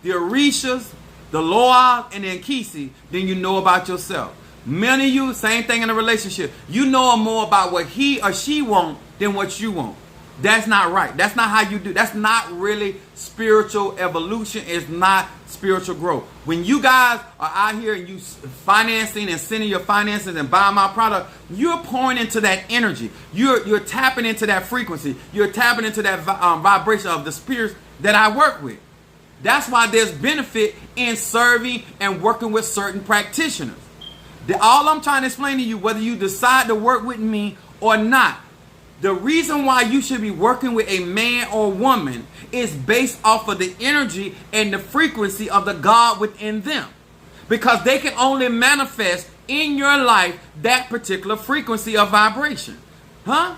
the Orishas, the Loa, and the Nkisi than you know about yourself. Many of you, same thing in a relationship. You know more about what he or she wants than what you want. That's not right. That's not how you do. That's not really spiritual evolution. It's not spiritual growth. When you guys are out here and you financing and sending your finances and buying my product, you're pouring into that energy. You're tapping into that frequency. You're tapping into that vibration of the spirits that I work with. That's why there's benefit in serving and working with certain practitioners. All I'm trying to explain to you, whether you decide to work with me or not, the reason why you should be working with a man or woman is based off of the energy and the frequency of the God within them. Because they can only manifest in your life that particular frequency of vibration. Huh?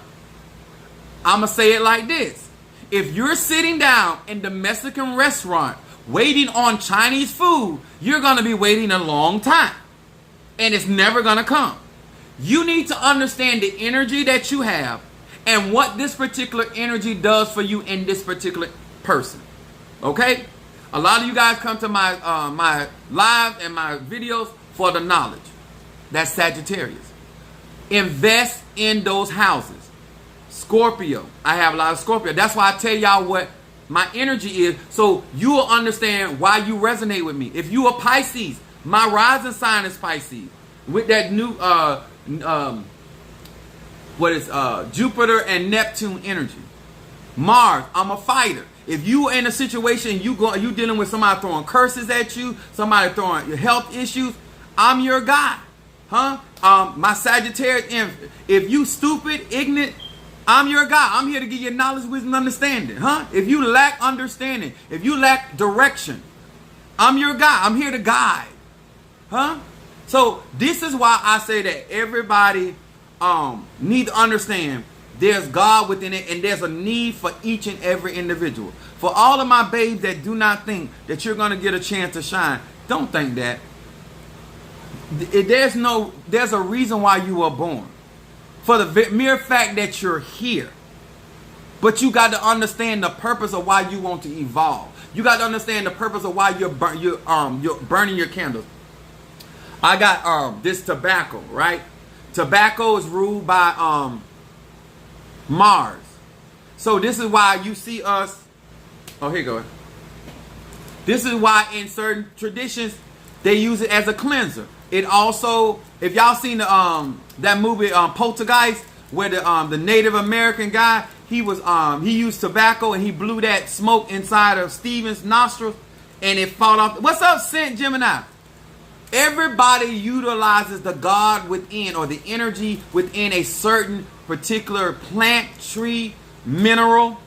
I'm going to say it like this. If you're sitting down in the Mexican restaurant waiting on Chinese food, you're going to be waiting a long time. And it's never going to come. You need to understand the energy that you have and what this particular energy does for you in this particular person. Okay? A lot of you guys come to my my live and my videos for the knowledge. That's Sagittarius. Invest in those houses. Scorpio. I have a lot of Scorpio. That's why I tell y'all what my energy is, so you will understand why you resonate with me. If you are Pisces, my rising sign is Pisces. With that new Jupiter and Neptune energy. Mars, I'm a fighter. If you are in a situation you dealing with somebody throwing curses at you, somebody throwing your health issues, I'm your guy. Huh? My Sagittarius, if you stupid, ignorant, I'm your guy. I'm here to give you knowledge, wisdom, understanding. Huh? If you lack understanding, if you lack direction, I'm your guy. I'm here to guide. Huh? So this is why I say that everybody need to understand there's God within it, and there's a need for each and every individual. For all of my babes that do not think that you're going to get a chance to shine, don't think that. There's a reason why you were born. For the mere fact that you're here. But you got to understand the purpose of why you want to evolve. You got to understand the purpose of why you're burning your candles. I got this tobacco, right? Tobacco is ruled by Mars. So this is why you see us. Oh, here you go. This is why in certain traditions they use it as a cleanser. It also, if y'all seen the that movie Poltergeist, where the Native American guy, he used tobacco and he blew that smoke inside of Steven's nostrils and it fought off. What's up, Saint Gemini? Everybody utilizes the God within, or the energy within a certain particular plant, tree, mineral,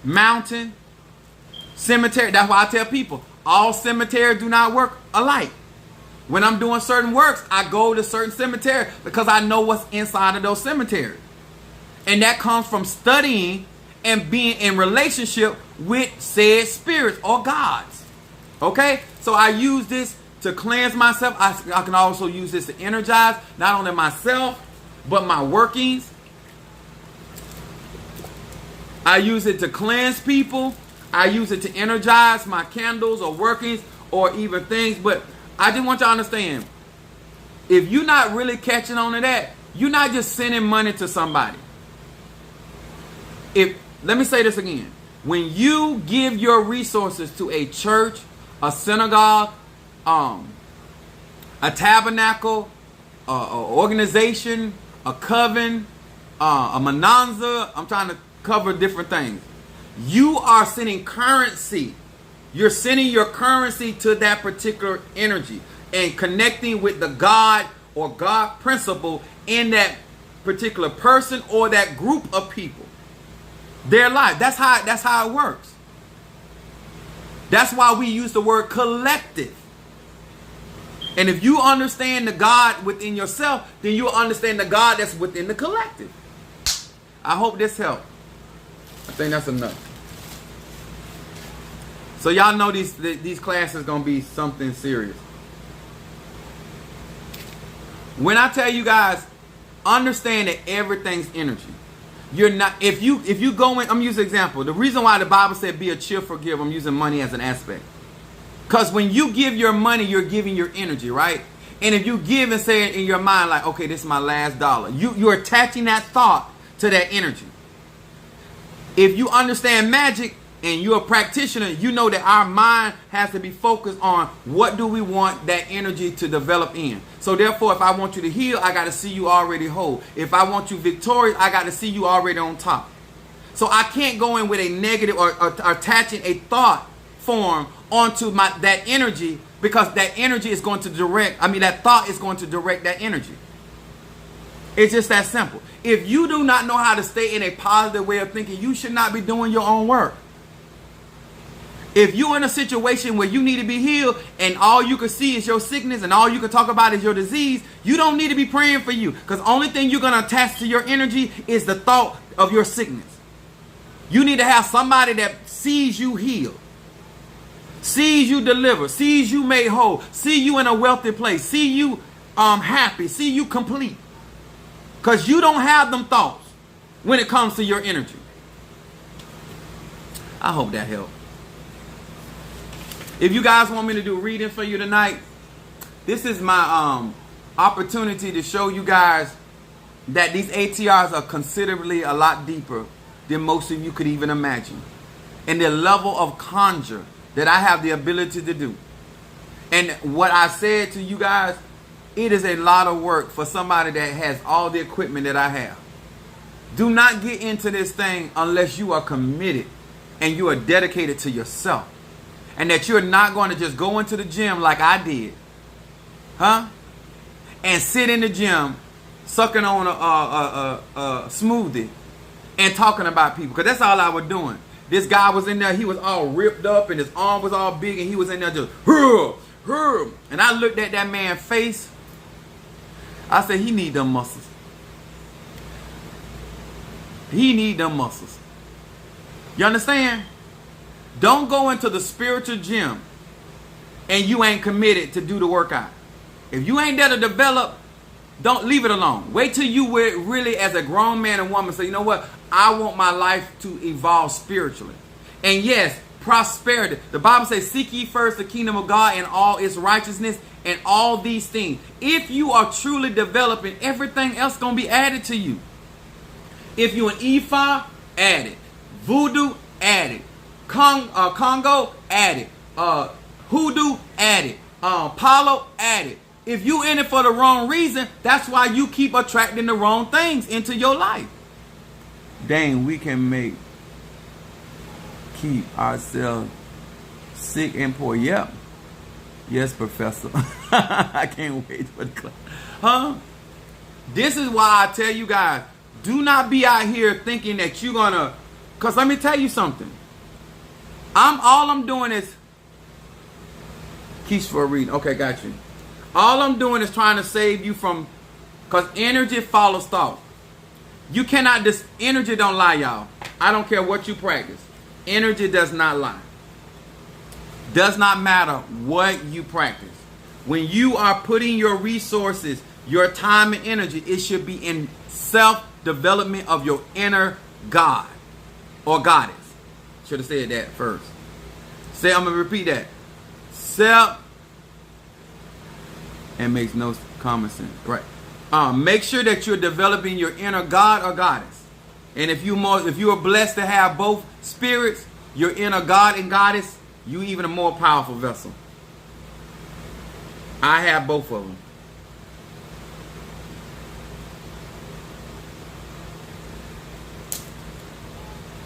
mountain, cemetery. That's why I tell people, all cemeteries do not work alike. When I'm doing certain works, I go to certain cemeteries because I know what's inside of those cemeteries. And that comes from studying and being in relationship with said spirits or gods. Okay? So I use this to cleanse myself. I can also use this to energize not only myself, but my workings. I use it to cleanse people. I use it to energize my candles or workings or even things. But I just want you to understand, if you're not really catching on to that, you're not just sending money to somebody. Let me say this again. When you give your resources to a church, a synagogue, a tabernacle, a organization, a coven, a mananza, I'm trying to cover different things. You are sending currency. You're sending your currency to that particular energy and connecting with the God or God principle in that particular person or that group of people. Their life. That's how it works. That's why we use the word collective. And if you understand the God within yourself, then you'll understand the God that's within the collective. I hope this helped. I think that's enough. So y'all know these classes gonna be something serious. When I tell you guys, understand that everything's energy. You're not, if you go in, I'm using an example. The reason why the Bible said be a cheerful giver, I'm using money as an aspect. Because when you give your money, you're giving your energy, right? And if you give and say it in your mind like, okay, this is my last dollar, you're attaching that thought to that energy. If you understand magic and you're a practitioner, you know that our mind has to be focused on what do we want that energy to develop in. So therefore, if I want you to heal, I got to see you already whole. If I want you victorious, I got to see you already on top. So I can't go in with a negative or attaching a thought form onto that energy, because that energy is going to that thought is going to direct that energy. It's just that simple. If you do not know how to stay in a positive way of thinking, you should not be doing your own work. If you're in a situation where you need to be healed and all you can see is your sickness and all you can talk about is your disease, you don't need to be praying for you, because the only thing you're going to attach to your energy is the thought of your sickness. You need to have somebody that sees you healed, sees you deliver, sees you made whole, see you in a wealthy place, see you happy, see you complete. Because you don't have them thoughts when it comes to your energy. I hope that helped. If you guys want me to do reading for you tonight, this is my opportunity to show you guys that these ATRs are considerably a lot deeper than most of you could even imagine. And the level of conjure that I have the ability to do. And what I said to you guys, it is a lot of work for somebody that has all the equipment that I have. Do not get into this thing unless you are committed and you are dedicated to yourself. And that you're not going to just go into the gym like I did. And sit in the gym sucking on a smoothie and talking about people. Because that's all I was doing. This guy was in there. He was all ripped up and his arm was all big. And he was in there just, and I looked at that man's face. I said, he need them muscles. He need them muscles. You understand? Don't go into the spiritual gym and you ain't committed to do the workout. If you ain't there to develop, don't leave it alone. Wait till you really, as a grown man and woman, say, you know what? I want my life to evolve spiritually. And yes, prosperity. The Bible says, seek ye first the kingdom of God and all its righteousness and all these things. If you are truly developing, everything else going to be added to you. If you an Ifa, add it. Voodoo, add it. Congo, add it. Hoodoo, add it. Palo, add it. If you in it for the wrong reason, that's why you keep attracting the wrong things into your life. Dang, we can keep ourselves sick and poor. Yep. Yes, Professor. I can't wait for the class. This is why I tell you guys, do not be out here thinking that you're gonna, because let me tell you something. All I'm doing is keys for a reading. Okay, got you. All I'm doing is trying to save you from, because energy follows thought. You cannot, this energy don't lie, y'all. I don't care what you practice. Energy does not lie. Does not matter what you practice. When you are putting your resources, your time and energy, it should be in self-development of your inner God or goddess. Should have said that first. I'm going to repeat that. Self, and makes no common sense. Right. Make sure that you're developing your inner God or goddess. And if you are blessed to have both spirits, your inner God and goddess, you even a more powerful vessel. I have both of them.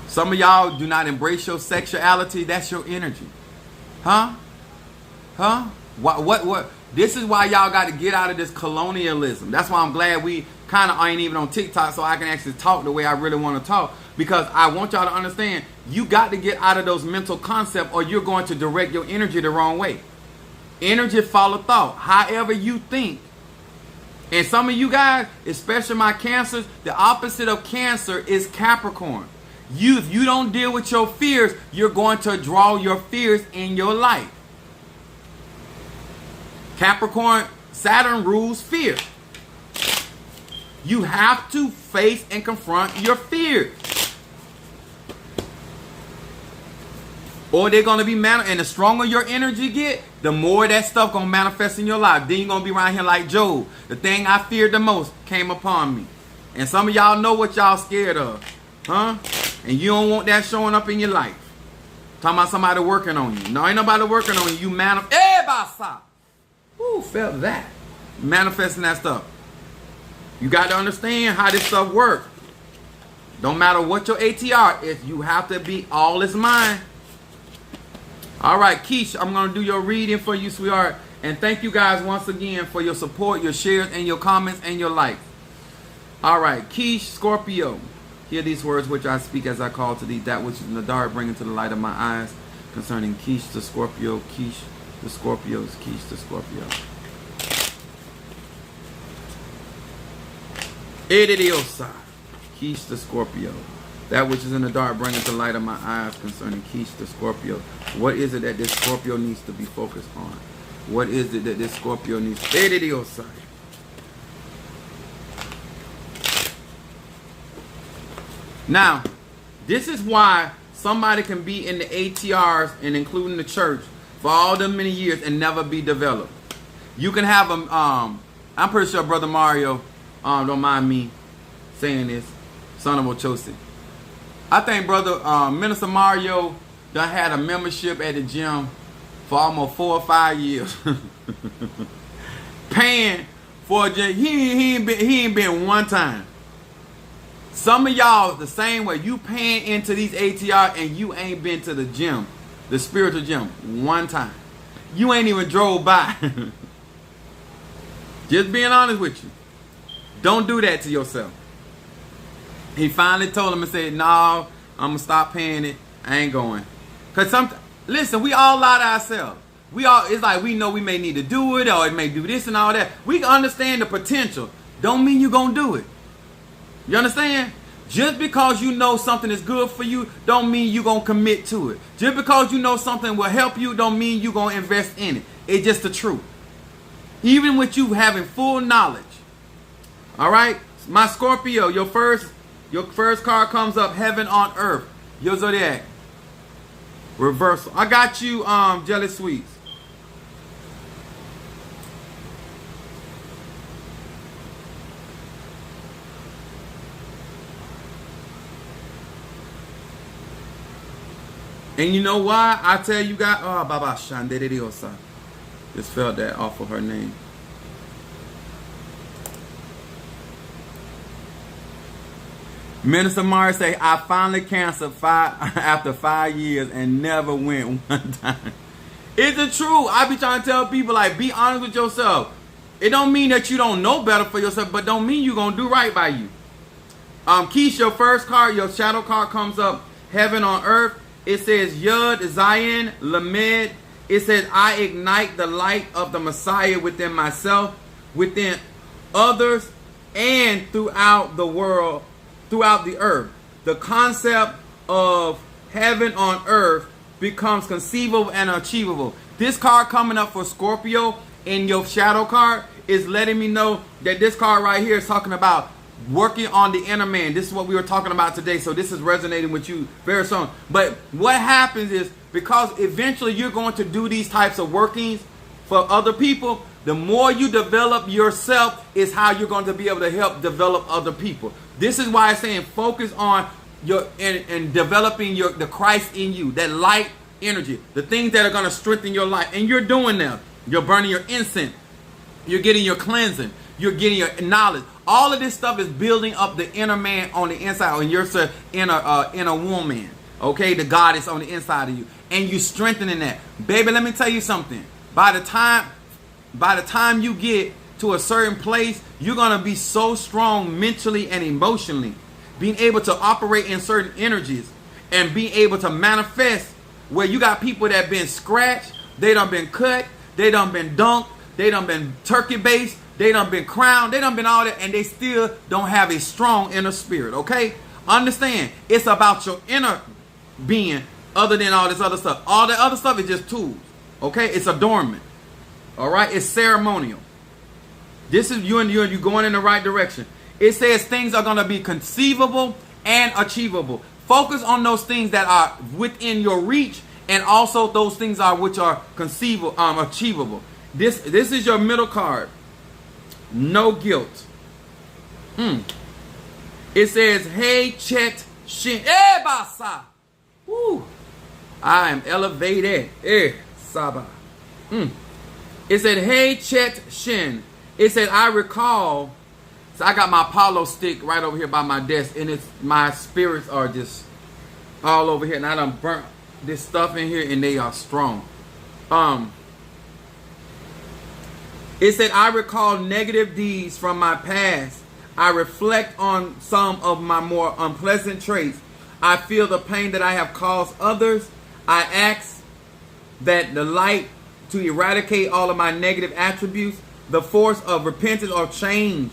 Some of y'all do not embrace your sexuality. That's your energy. What? This is why y'all got to get out of this colonialism. That's why I'm glad we kind of ain't even on TikTok, so I can actually talk the way I really want to talk. Because I want y'all to understand, you got to get out of those mental concepts or you're going to direct your energy the wrong way. Energy follow thought. However you think. And some of you guys, especially my Cancers, the opposite of Cancer is Capricorn. If you don't deal with your fears, you're going to draw your fears in your life. Capricorn, Saturn rules fear. You have to face and confront your fears. Or they're going to be and the stronger your energy get, the more that stuff going to manifest in your life. Then you're going to be around here like Job. The thing I feared the most came upon me. And some of y'all know what y'all scared of. And you don't want that showing up in your life. Talking about somebody working on you. No, ain't nobody working on you. You manifest. Who felt that? Manifesting that stuff. You got to understand how this stuff works. Don't matter what your ATR is, you have to be all is mine. All right, Keish, I'm going to do your reading for you, sweetheart. And thank you guys once again for your support, your shares, and your comments, and your likes. All right, Keish, Scorpio. Hear these words which I speak as I call to thee, that which is in the dark, bring into the light of my eyes. Concerning Keish the Scorpio, Keish the Scorpios, Keish the Scorpio. Edidiosa, Keish the Scorpio. That which is in the dark, bring into the light of my eyes. Concerning Keish the Scorpio. What is it that this Scorpio needs to be focused on? What is it that this Scorpio needs? Edidiosa. Now, this is why somebody can be in the ATRs and including the church for all them many years and never be developed. You can have them, I'm pretty sure Brother Mario, don't mind me saying this, son of Ochosi. I think Brother Minister Mario done had a membership at the gym for almost 4 or 5 years. Paying for a gym. He ain't been one time. Some of y'all the same way. You paying into these ATR and you ain't been to the gym, the spiritual gym, one time. You ain't even drove by. Just being honest with you. Don't do that to yourself. He finally told him and said, no, I'm going to stop paying it. I ain't going. Because listen, we all lie to ourselves. It's like we know we may need to do it or it may do this and all that. We understand the potential. Don't mean you're going to do it. You understand? Just because you know something is good for you, don't mean you're going to commit to it. Just because you know something will help you, don't mean you're going to invest in it. It's just the truth. Even with you having full knowledge. All right? My Scorpio, your first card comes up, Heaven on Earth. Your zodiac. Reversal. I got you, Jelly Sweets. And you know why? I tell you guys, Baba Shandediosa. Just felt that off of her name. Minister Mars say, I finally canceled after 5 years and never went one time. Is it true? I be trying to tell people, like, be honest with yourself. It don't mean that you don't know better for yourself, but don't mean you gonna do right by you. Keish, your first card, your shadow card comes up, Heaven on Earth. It says Yud, Zion, Lamed. It says, I ignite the light of the Messiah within myself, within others, and throughout the world, throughout the earth. The concept of heaven on earth becomes conceivable and achievable. This card coming up for Scorpio in your shadow card is letting me know that this card right here is talking about working on the inner man. This is what we were talking about today. So this is resonating with you very soon. But what happens is, because eventually you're going to do these types of workings for other people, the more you develop yourself is how you're going to be able to help develop other people. This is why I'm saying focus on your and developing the Christ in you, that light energy, the things that are going to strengthen your life. And you're doing that. You're burning your incense. You're getting your cleansing. You're getting your knowledge. All of this stuff is building up the inner man on the inside, and you're inner woman. Okay, the goddess on the inside of you, and you strengthening that, baby. Let me tell you something. By the time you get to a certain place, you're gonna be so strong mentally and emotionally, being able to operate in certain energies and being able to manifest. Where you got people that been scratched, they done been cut, they done been dunked, they done been turkey based, they done been crowned, they done been all that, and they still don't have a strong inner spirit. Okay, understand? It's about your inner being, other than all this other stuff. All that other stuff is just tools. Okay, it's adornment. All right, it's ceremonial. This is you and you going in the right direction. It says things are going to be conceivable and achievable. Focus on those things that are within your reach, and also those things are which are conceivable, achievable. This is your middle card. No guilt. It says, hey, Chet Shin. Basa. Woo. I am elevated. Saba. It said, hey, Chet Shin. It said, I recall. So I got my Apollo stick right over here by my desk, and it's my spirits are just all over here, and I done burnt this stuff in here, and they are strong. It said, I recall negative deeds from my past. I reflect on some of my more unpleasant traits. I feel the pain that I have caused others. I ask that the light to eradicate all of my negative attributes. The force of repentance or change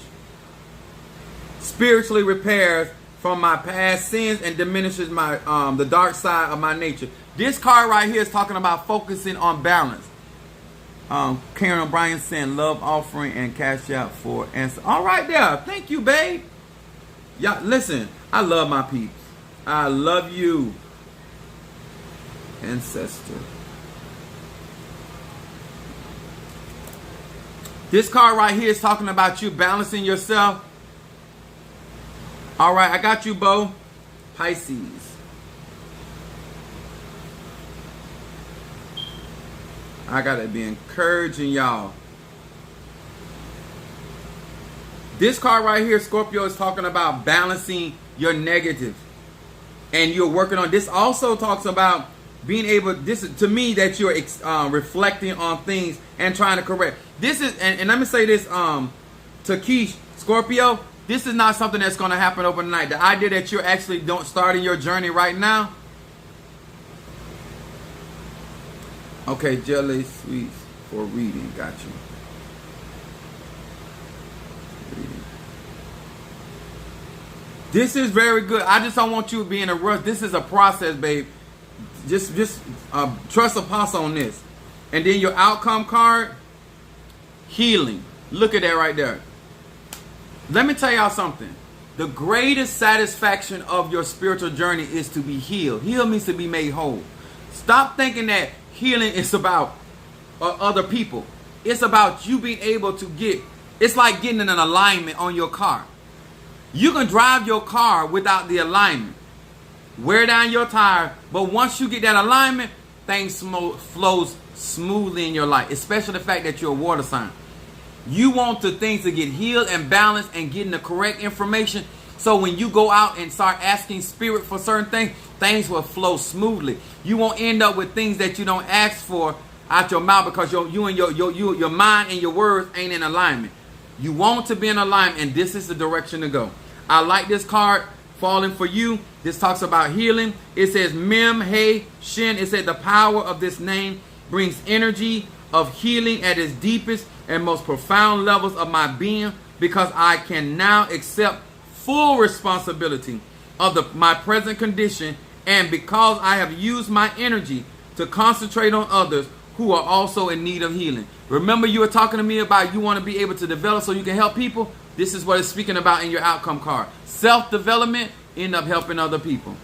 spiritually repairs from my past sins and diminishes my the dark side of my nature. This card right here is talking about focusing on balance. Karen O'Brien saying love offering and cash out for answer. All right there. Thank you, babe. Y'all, listen, I love my peeps. I love you, ancestor. This card right here is talking about you balancing yourself. All right, I got you, Bo. Pisces. I gotta be encouraging y'all. This card right here, Scorpio, is talking about balancing your negatives. And you're working on this. Also talks about being able, this to me, that you're reflecting on things and trying to correct. This is, and let me say this, to Keish, Scorpio, this is not something that's going to happen overnight. The idea that you're actually starting your journey right now. Okay, Jelly Sweets for reading. Got you. Reading. This is very good. I just don't want you to be in a rush. This is a process, babe. Just trust Apostle on this. And then your outcome card, healing. Look at that right there. Let me tell y'all something. The greatest satisfaction of your spiritual journey is to be healed. Heal means to be made whole. Stop thinking that healing is about other people. It's about you being able to get, it's like getting an alignment on your car. You can drive your car without the alignment. Wear down your tire, but once you get that alignment, things flows smoothly in your life, especially the fact that you're a water sign. You want the things to get healed and balanced and getting the correct information. So when you go out and start asking spirit for certain things, things will flow smoothly. You won't end up with things that you don't ask for out your mouth because your mind and your words ain't in alignment. You want to be in alignment, and this is the direction to go. I like this card, Falling for You. This talks about healing. It says Mem, Hey, Shin. It said the power of this name brings energy of healing at its deepest and most profound levels of my being, because I can now accept full responsibility of my present condition, and because I have used my energy to concentrate on others who are also in need of healing. Remember, you were talking to me about you want to be able to develop so you can help people? This is what it's speaking about in your outcome card. Self-development, end up helping other people.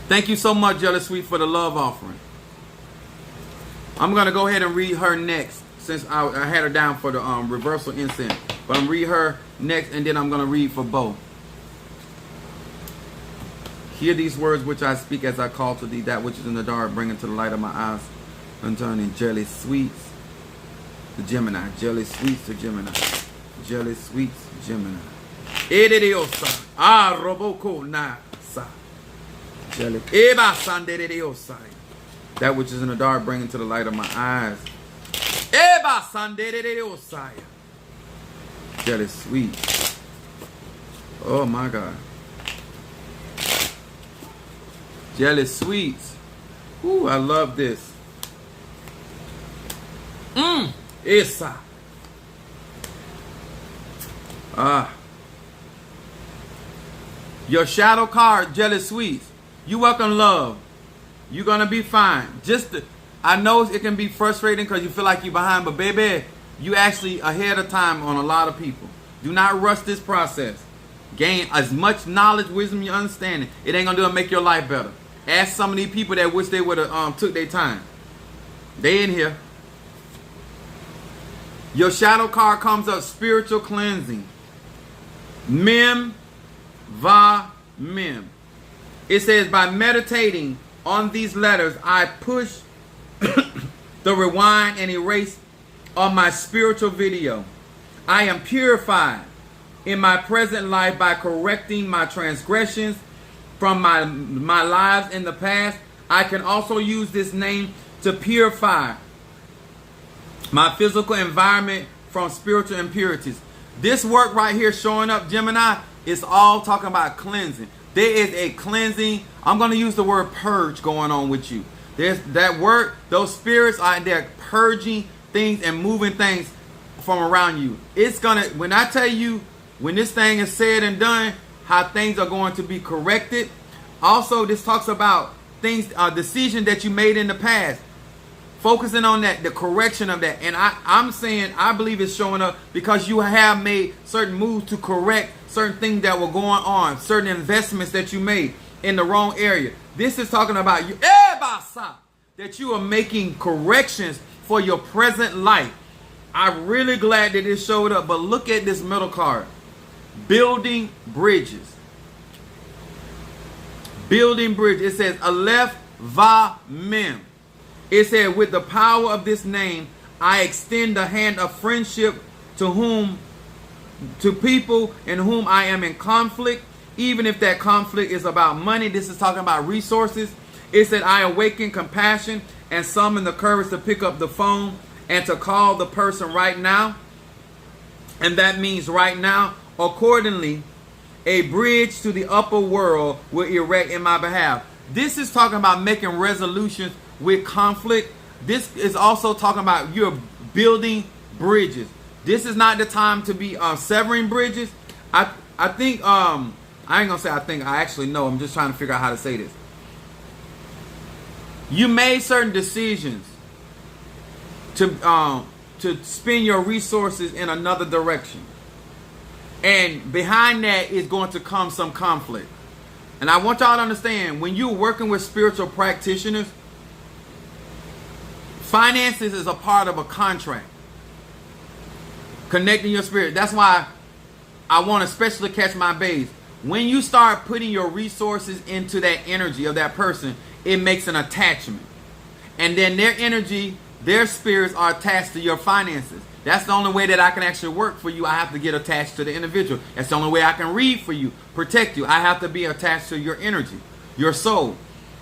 Thank you so much, Jelly Sweet, for the love offering. I'm going to go ahead and read her next, since I had her down for the reversal incense. But I'm going to read her next, and then I'm going to read for both. Hear these words which I speak as I call to thee, that which is in the dark, bring into the light of my eyes, unturning Jelly Sweets, the Gemini. Jelly Sweets, the Gemini. Jelly Sweets, Gemini. Edidiosa. Ah, Roboko na sa. Jelly. Eba sandediosa. That which is in the dark, bring into the light of my eyes. Eba sandediosa. Jelly Sweet. Oh my God. Jelly Sweets. Ooh, I love this. Esa. Your shadow card, Jelly Sweets. You welcome love. You're going to be fine. I know it can be frustrating because you feel like you're behind, but baby, you actually ahead of time on a lot of people. Do not rush this process. Gain as much knowledge, wisdom, you understanding. It ain't going to do it make your life better. Ask some of these people that wish they would have took their time. They in here. Your shadow card comes up, spiritual cleansing. Mem, Va, Mem. It says, by meditating on these letters, I push the rewind and erase on my spiritual video. I am purified in my present life by correcting my transgressions from my lives in the past. I can also use this name to purify my physical environment from spiritual impurities. This work right here showing up, Gemini, is all talking about cleansing. There is a cleansing. I'm going to use the word purge going on with you. There's that word, those spirits are there purging things and moving things from around you. It's going to, when I tell you, when this thing is said and done, how things are going to be corrected. Also, this talks about things, decisions that you made in the past. Focusing on that, the correction of that. And I'm saying, I believe it's showing up because you have made certain moves to correct certain things that were going on, certain investments that you made in the wrong area. This is talking about you, that you are making corrections for your present life. I'm really glad that it showed up, but look at this middle card. Building bridges. Building bridges. It says, Aleph Va Mem. It said, with the power of this name, I extend the hand of friendship to people in whom I am in conflict, even if that conflict is about money. This is talking about resources. It said, I awaken compassion and summon the courage to pick up the phone and to call the person right now. And that means right now. Accordingly, a bridge to the upper world will erect in my behalf. This is talking about making resolutions with conflict. This is also talking about you're building bridges. This is not the time to be severing bridges. I think I ain't gonna say I think, I actually know. I'm just trying to figure out how to say this. You made certain decisions to spend your resources in another direction, and behind that is going to come some conflict. And I want y'all to understand, when you're working with spiritual practitioners, finances is a part of a contract. Connecting your spirit. That's why I want to especially catch my bays. When you start putting your resources into that energy of that person, it makes an attachment. And then their energy, their spirits are attached to your finances. That's the only way that I can actually work for you. I have to get attached to the individual. That's the only way I can read for you, protect you. I have to be attached to your energy, your soul.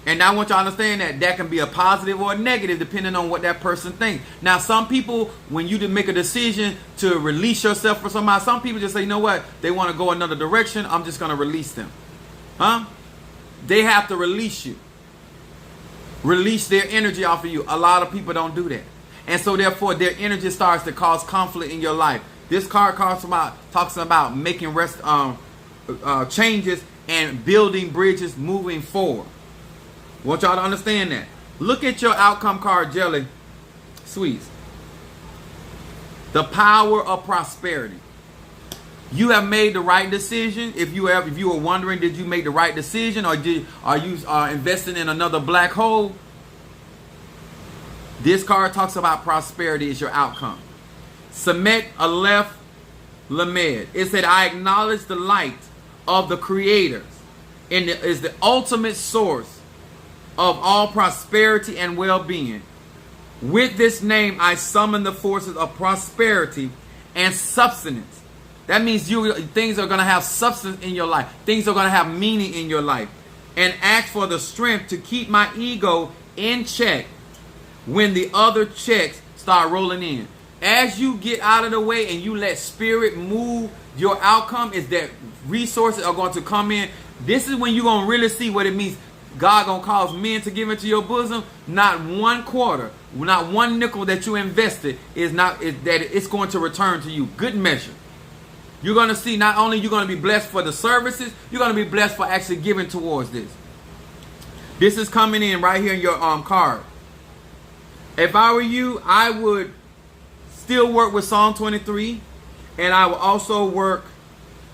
And I want you to understand that that can be a positive or a negative depending on what that person thinks. Now, some people, when you make a decision to release yourself for somebody, some people just say, you know what? They want to go another direction. I'm just going to release them. They have to release you. Release their energy off of you. A lot of people don't do that. And so therefore their energy starts to cause conflict in your life. This card talks about making changes and building bridges moving forward. I want y'all to understand that. Look at your outcome card, Jelly Sweets. The power of prosperity. You have made the right decision. If you were wondering, did you make the right decision, or are you investing in another black hole? This card talks about prosperity is your outcome. Semet Aleph Lamed. It said, I acknowledge the light of the creators and is the ultimate source of all prosperity and well-being. With this name, I summon the forces of prosperity and substance. That means things are going to have substance in your life. Things are going to have meaning in your life. And ask for the strength to keep my ego in check when the other checks start rolling in. As you get out of the way and you let spirit move, your outcome is that resources are going to come in. This is when you're going to really see what it means. God going to cause men to give into your bosom. Not one quarter, not one nickel that you invested that it's going to return to you. Good measure. You're going to see not only you're going to be blessed for the services, you're going to be blessed for actually giving towards this. This is coming in right here in your card. If I were you, I would still work with Psalm 23, and I will also work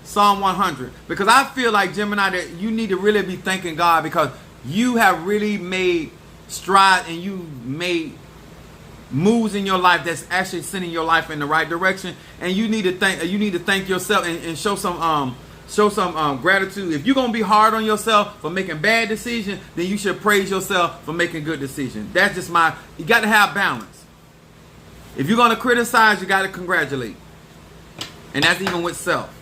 Psalm 100, because I feel like, Gemini, that you need to really be thanking God, because you have really made strides and you made moves in your life that's actually sending your life in the right direction. And you need to thank yourself and show some show some gratitude. If you're going to be hard on yourself for making bad decisions, then you should praise yourself for making good decisions. That's just you got to have balance. If you're going to criticize, you got to congratulate. And that's even with self.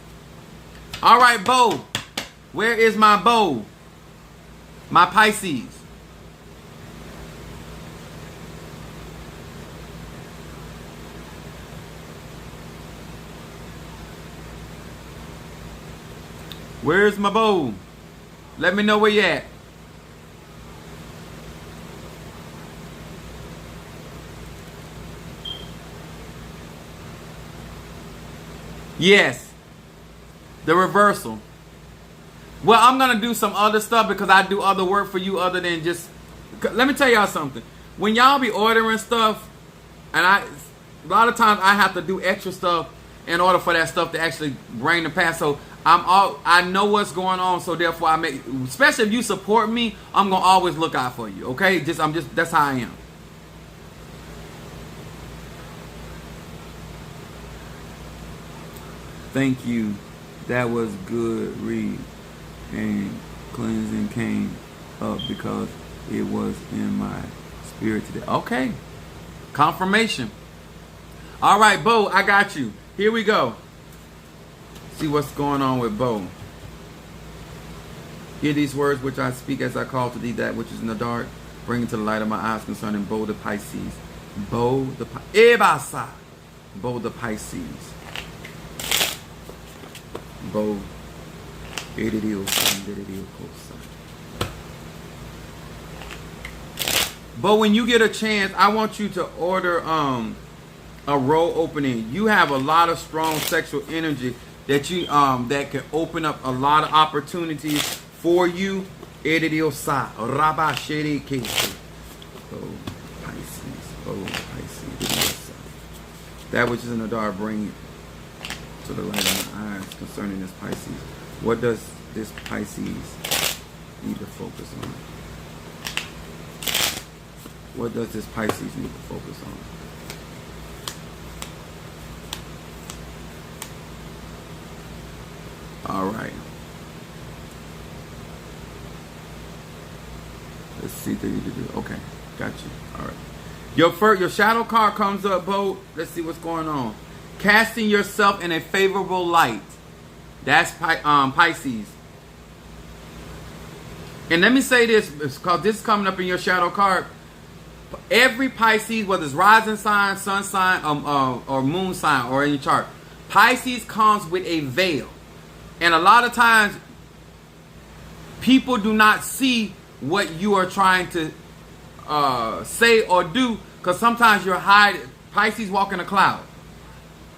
All right, bow. Where is my bow? My Pisces. Where's my bow? Let me know where you at. Yes. The reversal. Well, I'm going to do some other stuff because I do other work for you other than just... Let me tell y'all something. When y'all be ordering stuff, and a lot of times I have to do extra stuff in order for that stuff to actually bring the pass. So I know what's going on, so therefore I make... Especially if you support me, I'm going to always look out for you, okay? That's how I am. Thank you. That was good read. And cleansing came up because it was in my spirit today. Okay. Confirmation. All right, Bo, I got you. Here we go. See what's going on with Bo. Hear these words which I speak as I call to thee that which is in the dark. Bring it to the light of my eyes concerning Bo the Pisces. Bo the Ebasa. Bo the Pisces. Bo. But when you get a chance, I want you to order a roll opening. You have a lot of strong sexual energy that you that can open up a lot of opportunities for you. That which is in the dark, bring it to the light of my eyes concerning this Pisces. What does this Pisces need to focus on? What does this Pisces need to focus on? All right. Let's see what you do. Okay, got you. All right. Your shadow card comes up, Bo. Let's see what's going on. Casting yourself in a favorable light. That's Pisces. And let me say this, because this is coming up in your shadow card. Every Pisces, whether it's rising sign, sun sign, or moon sign, or in your chart, Pisces comes with a veil. And a lot of times, people do not see what you are trying to say or do, because sometimes you're hiding. Pisces walk in a cloud.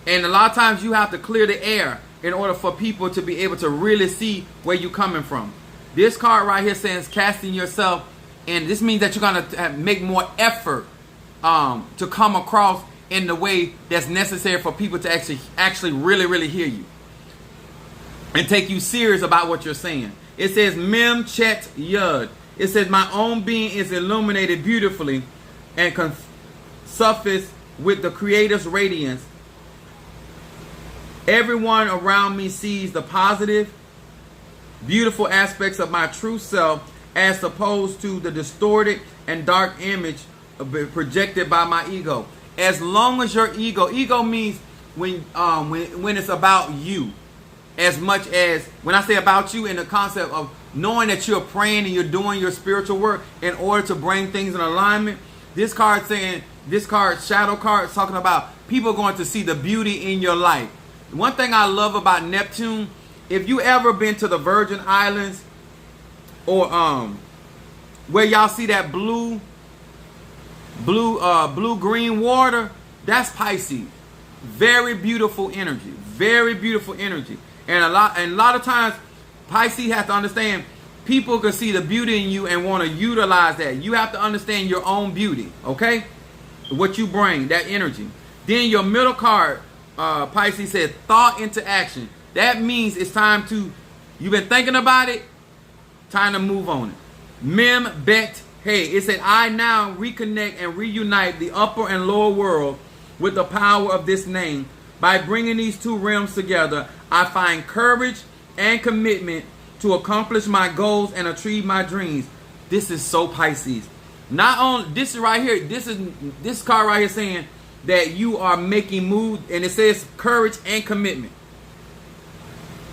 And a lot of times you have to clear the air in order for people to be able to really see where you're coming from. This card right here says casting yourself, and this means that you're going to make more effort to come across in the way that's necessary for people to actually really hear you and take you serious about what you're saying. It says Mem Chet Yud. It says my own being is illuminated beautifully and can surface with the Creator's radiance. Everyone around me sees the positive, beautiful aspects of my true self as opposed to the distorted and dark image projected by my ego. As long as your ego means when it's about you, as much as when I say about you in the concept of knowing that you're praying and you're doing your spiritual work in order to bring things in alignment. This card, shadow card, is talking about people going to see the beauty in your life. One thing I love about Neptune, if you ever been to the Virgin Islands or where y'all see that blue green water, that's Pisces. Very beautiful energy. Very beautiful energy. And a lot of times Pisces has to understand people can see the beauty in you and want to utilize that. You have to understand your own beauty, okay? What you bring, that energy. Then your middle card, Pisces said, thought into action. That means it's time to, you've been thinking about it, time to move on it. Mem Bet Hey, it said, I now reconnect and reunite the upper and lower world with the power of this name. By bringing these two realms together, I find courage and commitment to accomplish my goals and achieve my dreams. This is so Pisces. Not only this is right here, this card right here saying that you are making moves, and it says courage and commitment.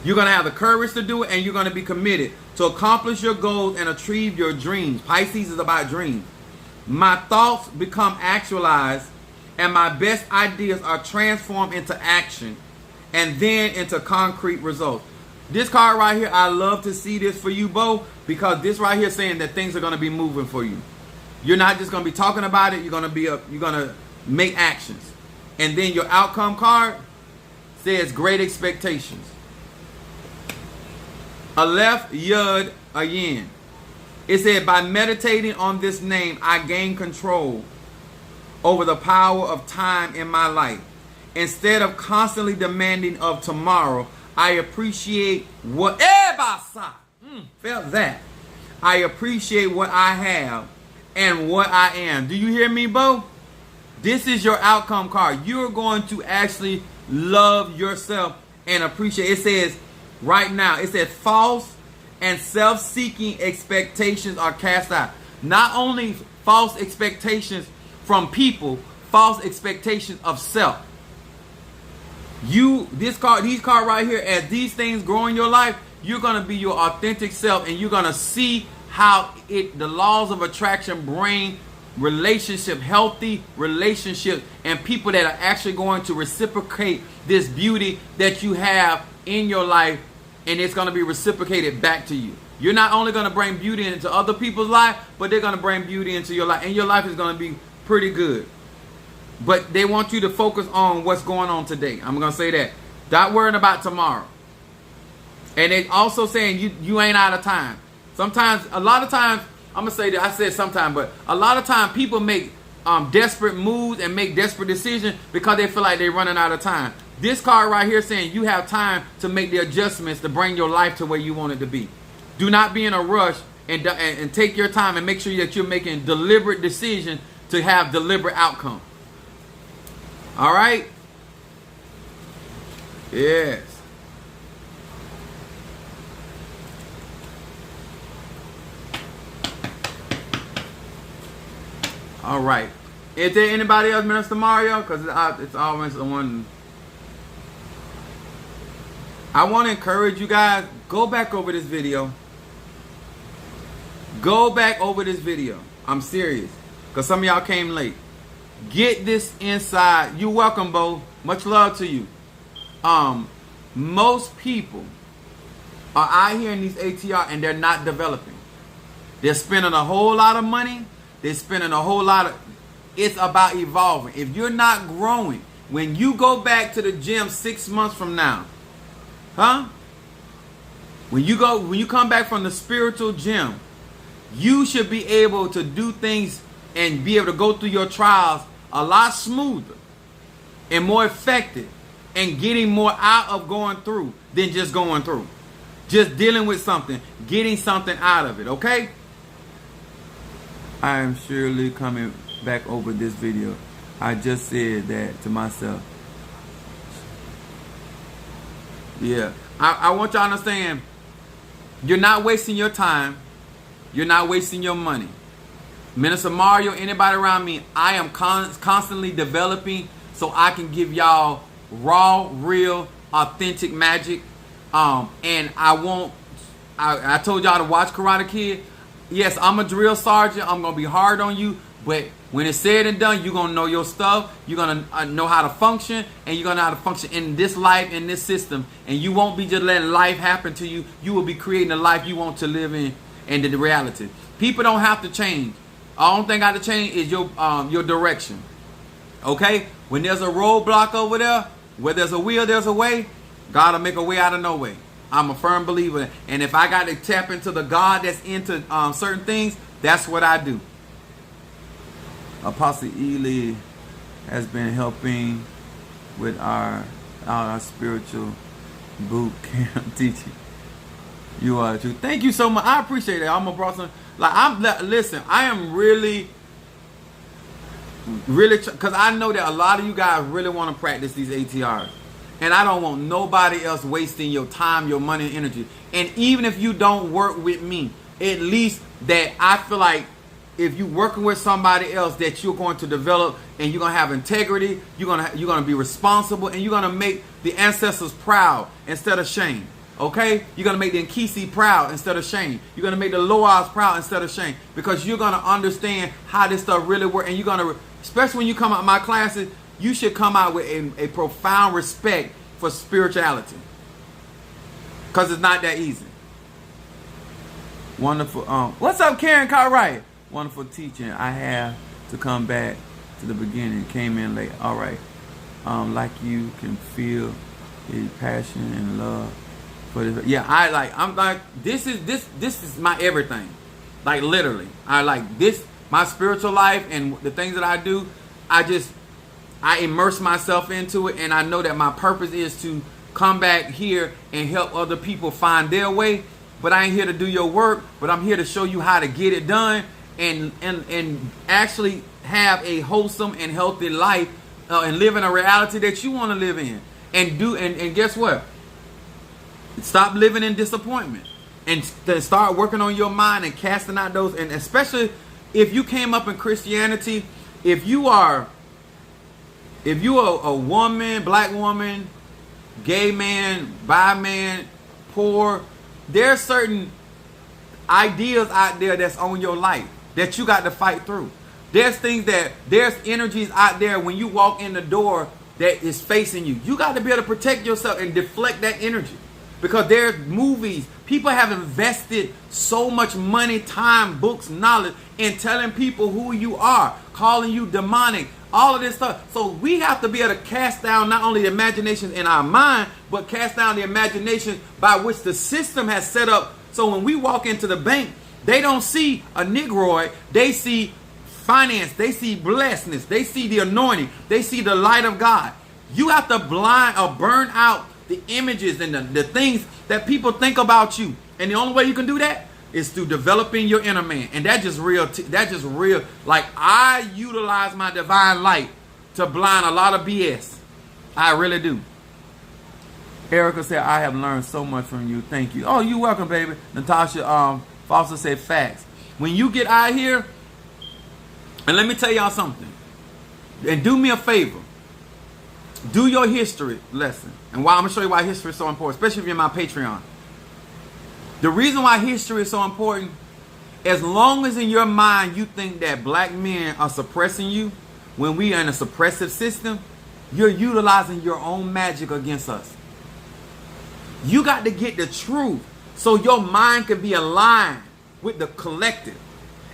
You're going to have the courage to do it, and you're going to be committed to accomplish your goals and achieve your dreams. Pisces is about dreams. My thoughts become actualized, and my best ideas are transformed into action and then into concrete results. This card right here, I love to see this for you, Bo, because this right here is saying that things are going to be moving for you. You're not just going to be talking about it. You're going to make actions. And then your outcome card says great expectations. Aleph Yud Ayin. It said, by meditating on this name, I gain control over the power of time in my life. Instead of constantly demanding of tomorrow, I appreciate what felt that. I appreciate what I have and what I am. Do you hear me, Bo? This is your outcome card. You're going to actually love yourself and appreciate. It says right now, it says false and self-seeking expectations are cast out. Not only false expectations from people, false expectations of self. These cards right here, as these things grow in your life, you're going to be your authentic self, and you're going to see how the laws of attraction bring healthy relationships, and people that are actually going to reciprocate this beauty that you have in your life, and it's going to be reciprocated back to you. You're not only going to bring beauty into other people's life, but they're going to bring beauty into your life, and your life is going to be pretty good. But they want you to focus on what's going on today. I'm going to say that. Not worrying about tomorrow. And they also saying you ain't out of time. Sometimes, a lot of times, I'm going to say that, I said sometimes, but a lot of times people make desperate moves and make desperate decisions because they feel like they're running out of time. This card right here saying you have time to make the adjustments to bring your life to where you want it to be. Do not be in a rush, and take your time and make sure that you're making deliberate decisions to have deliberate outcome. All right? Yes. All right. Is there anybody else, Minister Mario? Because it's always the one. I want to encourage you guys, go back over this video. Go back over this video. I'm serious. Because some of y'all came late. Get this inside. You're welcome, Bo. Much love to you. Most people are out here in these ATR and they're not developing. They're spending a whole lot of money. They're spending a whole lot of... It's about evolving. If you're not growing, when you go back to the gym 6 months from now, when you come back from the spiritual gym, you should be able to do things and be able to go through your trials a lot smoother and more effective, and getting more out of going through than just going through. Just dealing with something, getting something out of it, okay? I am surely coming back over this video. I just said that to myself. Yeah. I want y'all to understand, you're not wasting your time. You're not wasting your money. Minister Mario, anybody around me, I am constantly developing so I can give y'all raw, real, authentic magic. And I told y'all to watch Karate Kid. Yes, I'm a drill sergeant. I'm going to be hard on you. But when it's said and done, you're going to know your stuff. You're going to know how to function. And you're going to know how to function in this life, in this system. And you won't be just letting life happen to you. You will be creating the life you want to live in and the reality. People don't have to change. The only thing got to change is your direction. Okay? When there's a roadblock over there, where there's a will, there's a way. God will make a way out of no way. I'm a firm believer. And if I got to tap into the God that's into certain things, that's what I do. Apostle Ely has been helping with our spiritual boot camp teaching. You are too. Thank you so much. I appreciate it. I'm a brother. Listen, I am really, because I know that a lot of you guys really want to practice these ATRs. And I don't want nobody else wasting your time, your money, and energy. And even if you don't work with me, at least that I feel like if you're working with somebody else, that you're going to develop and you're going to have integrity, you're going to be responsible, and you're going to make the ancestors proud instead of shame. Okay? You're going to make the Nkisi proud instead of shame. You're going to make the Loas proud instead of shame, because you're going to understand how this stuff really works. And you're going to, especially when you come out of my classes, you should come out with a profound respect for spirituality, because it's not that easy. Wonderful. What's up, Karen Cartwright? Wonderful teaching. I have to come back to the beginning. Came in late. All right. Like you can feel the passion and love for this. Yeah, I'm like, this is my everything. Like, literally. I like this, my spiritual life and the things that I do. I immerse myself into it, and I know that my purpose is to come back here and help other people find their way. But I ain't here to do your work, but I'm here to show you how to get it done and actually have a wholesome and healthy life and live in a reality that you want to live in. And guess what? Stop living in disappointment and start working on your mind and casting out those. And especially if you came up in Christianity, if you are a woman, black woman, gay man, bi man, poor, there are certain ideas out there that's on your life that you got to fight through. There's energies out there when you walk in the door that is facing you. You got to be able to protect yourself and deflect that energy, because there's movies. People have invested so much money, time, books, knowledge in telling people who you are, calling you demonic, all of this stuff. So we have to be able to cast down not only the imagination in our mind, but cast down the imagination by which the system has set up. So when we walk into the bank, they don't see a Negroid. They see finance. They see blessedness. They see the anointing. They see the light of God. You have to blind or burn out the images and the things that people think about you. And the only way you can do that is through developing your inner man. And that's just real. That's just real. Like, I utilize my divine light to blind a lot of BS. I really do. Erica said, I have learned so much from you. Thank you. Oh, you're welcome, baby. Natasha Foster said, facts. When you get out here, and let me tell y'all something. And do me a favor. Do your history lesson. And why I'm going to show you why history is so important, especially if you're in my Patreon. The reason why history is so important, as long as in your mind you think that black men are suppressing you, when we are in a suppressive system, you're utilizing your own magic against us. You got to get the truth so your mind can be aligned with the collective.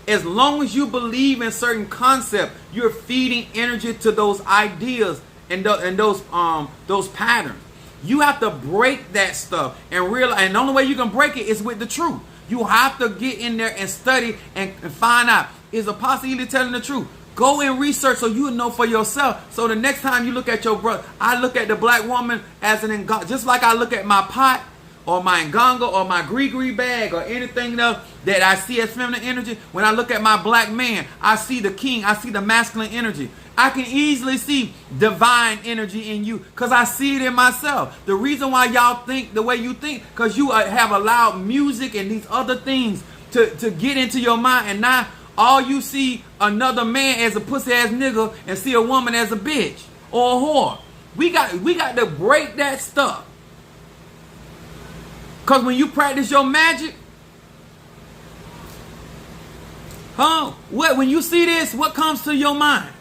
As long as you believe in certain concepts, you're feeding energy to those ideas and those patterns. You have to break that stuff and realize, and the only way you can break it is with the truth. You have to get in there and study and find out, is Apostle Ely telling the truth? Go and research so you know for yourself. So the next time you look at your brother, I look at the black woman as an Nganga, just like I look at my pot or my Nganga or my gree bag or anything else that I see as feminine energy. When I look at my black man, I see the king, I see the masculine energy. I can easily see divine energy in you because I see it in myself. The reason why y'all think the way you think, because you have allowed music and these other things to get into your mind, and now all you see another man as a pussy ass nigga and see a woman as a bitch or a whore. We got to break that stuff. Because when you practice your magic, when you see this, what comes to your mind?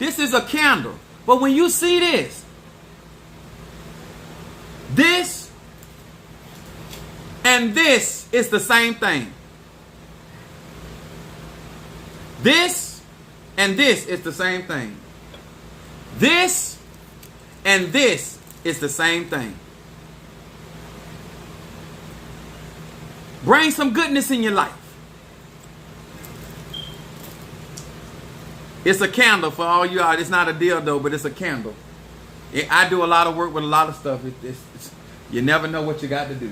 This is a candle. But when you see this and this is the same thing. This and this is the same thing. This and this is the same thing. Bring some goodness in your life. It's a candle for all you out. It's not a dildo, but it's a candle. I do a lot of work with a lot of stuff. You never know what you got to do.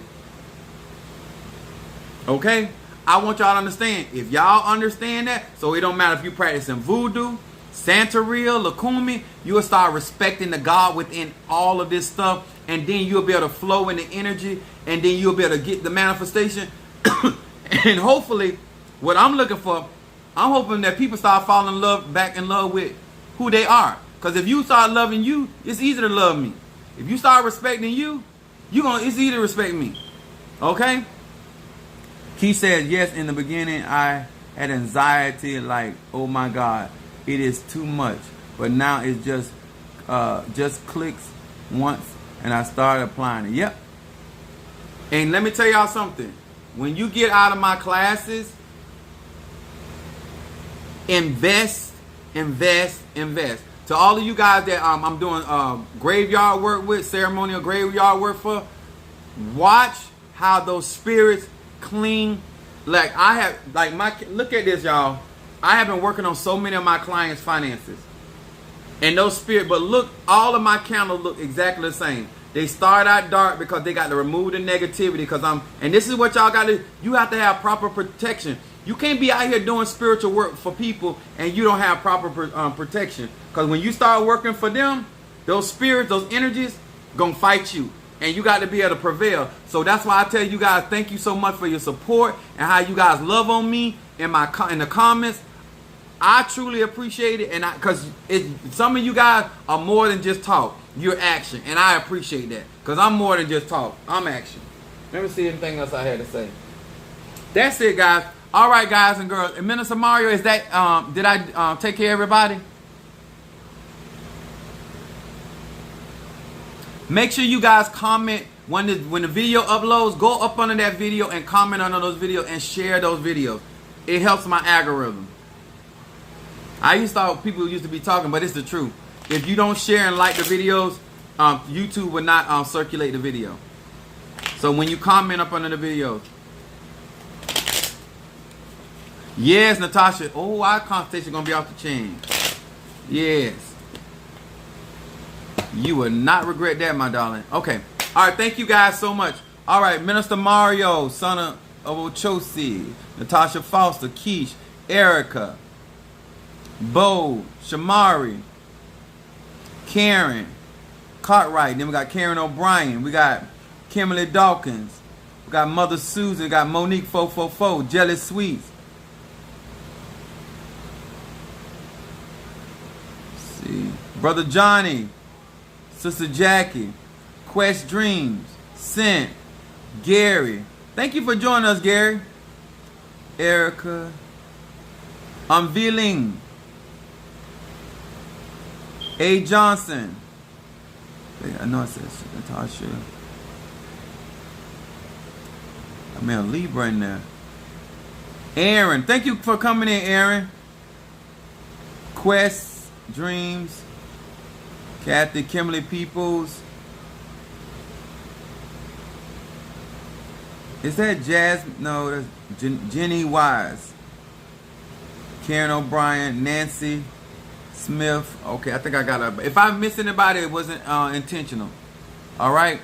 Okay? I want y'all to understand. If y'all understand that, so it don't matter if you practicing voodoo, Santeria, Lakumi, you will start respecting the God within all of this stuff. And then you'll be able to flow in the energy. And then you'll be able to get the manifestation. And hopefully, what I'm looking for, I'm hoping that people start falling in love, back in love with who they are. Because if you start loving you, it's easy to love me. If you start respecting you, it's easy to respect me. Okay? He said, yes, in the beginning, I had anxiety, like, oh my God, it is too much. But now it just clicks once, and I started applying it. Yep. And let me tell y'all something. When you get out of my classes, invest. To all of you guys that I'm doing graveyard work with, ceremonial graveyard work for, watch how those spirits clean. Look at this, y'all. I have been working on so many of my clients' finances. And those spirits, but look, all of my candles look exactly the same. They start out dark because they got to remove the negativity. And this is what y'all got to do. You have to have proper protection. You can't be out here doing spiritual work for people and you don't have proper protection. Because when you start working for them, those spirits, those energies, gonna fight you. And you got to be able to prevail. So that's why I tell you guys, thank you so much for your support and how you guys love on me in the comments. I truly appreciate it, and because some of you guys are more than just talk. You're action, and I appreciate that. Because I'm more than just talk. I'm action. Let me see anything else I had to say. That's it, guys. All right, guys and girls. And Minister Mario, is that did I take care of everybody? Make sure you guys comment when the video uploads. Go up under that video and comment under those videos and share those videos. It helps my algorithm. People used to be talking, but it's the truth. If you don't share and like the videos, YouTube will not circulate the video. So when you comment up under the videos. Yes, Natasha. Oh, our conversation going to be off the chain. Yes. You will not regret that, my darling. Okay. All right. Thank you guys so much. All right. Minister Mario, son of Ochosi, Natasha Foster, Keish, Erica, Bo, Shamari, Karen, Cartwright. Then we got Karen O'Brien. We got Kimberly Dawkins. We got Mother Susan. We got Monique 444. Jelly Sweets. Let's see. Brother Johnny. Sister Jackie. Quest Dreams. Scent. Gary. Thank you for joining us, Gary. Erica. Unveiling. A. Johnson. I know it says Natasha. I mean a Libra in there. Aaron. Thank you for coming in, Aaron. Quest Dreams. Kathy, Kimberly Peoples. Is that Jazz? No, that's Jenny Wise. Karen O'Brien, Nancy Smith. Okay, I think I got it. If I missed anybody, it wasn't intentional. All right.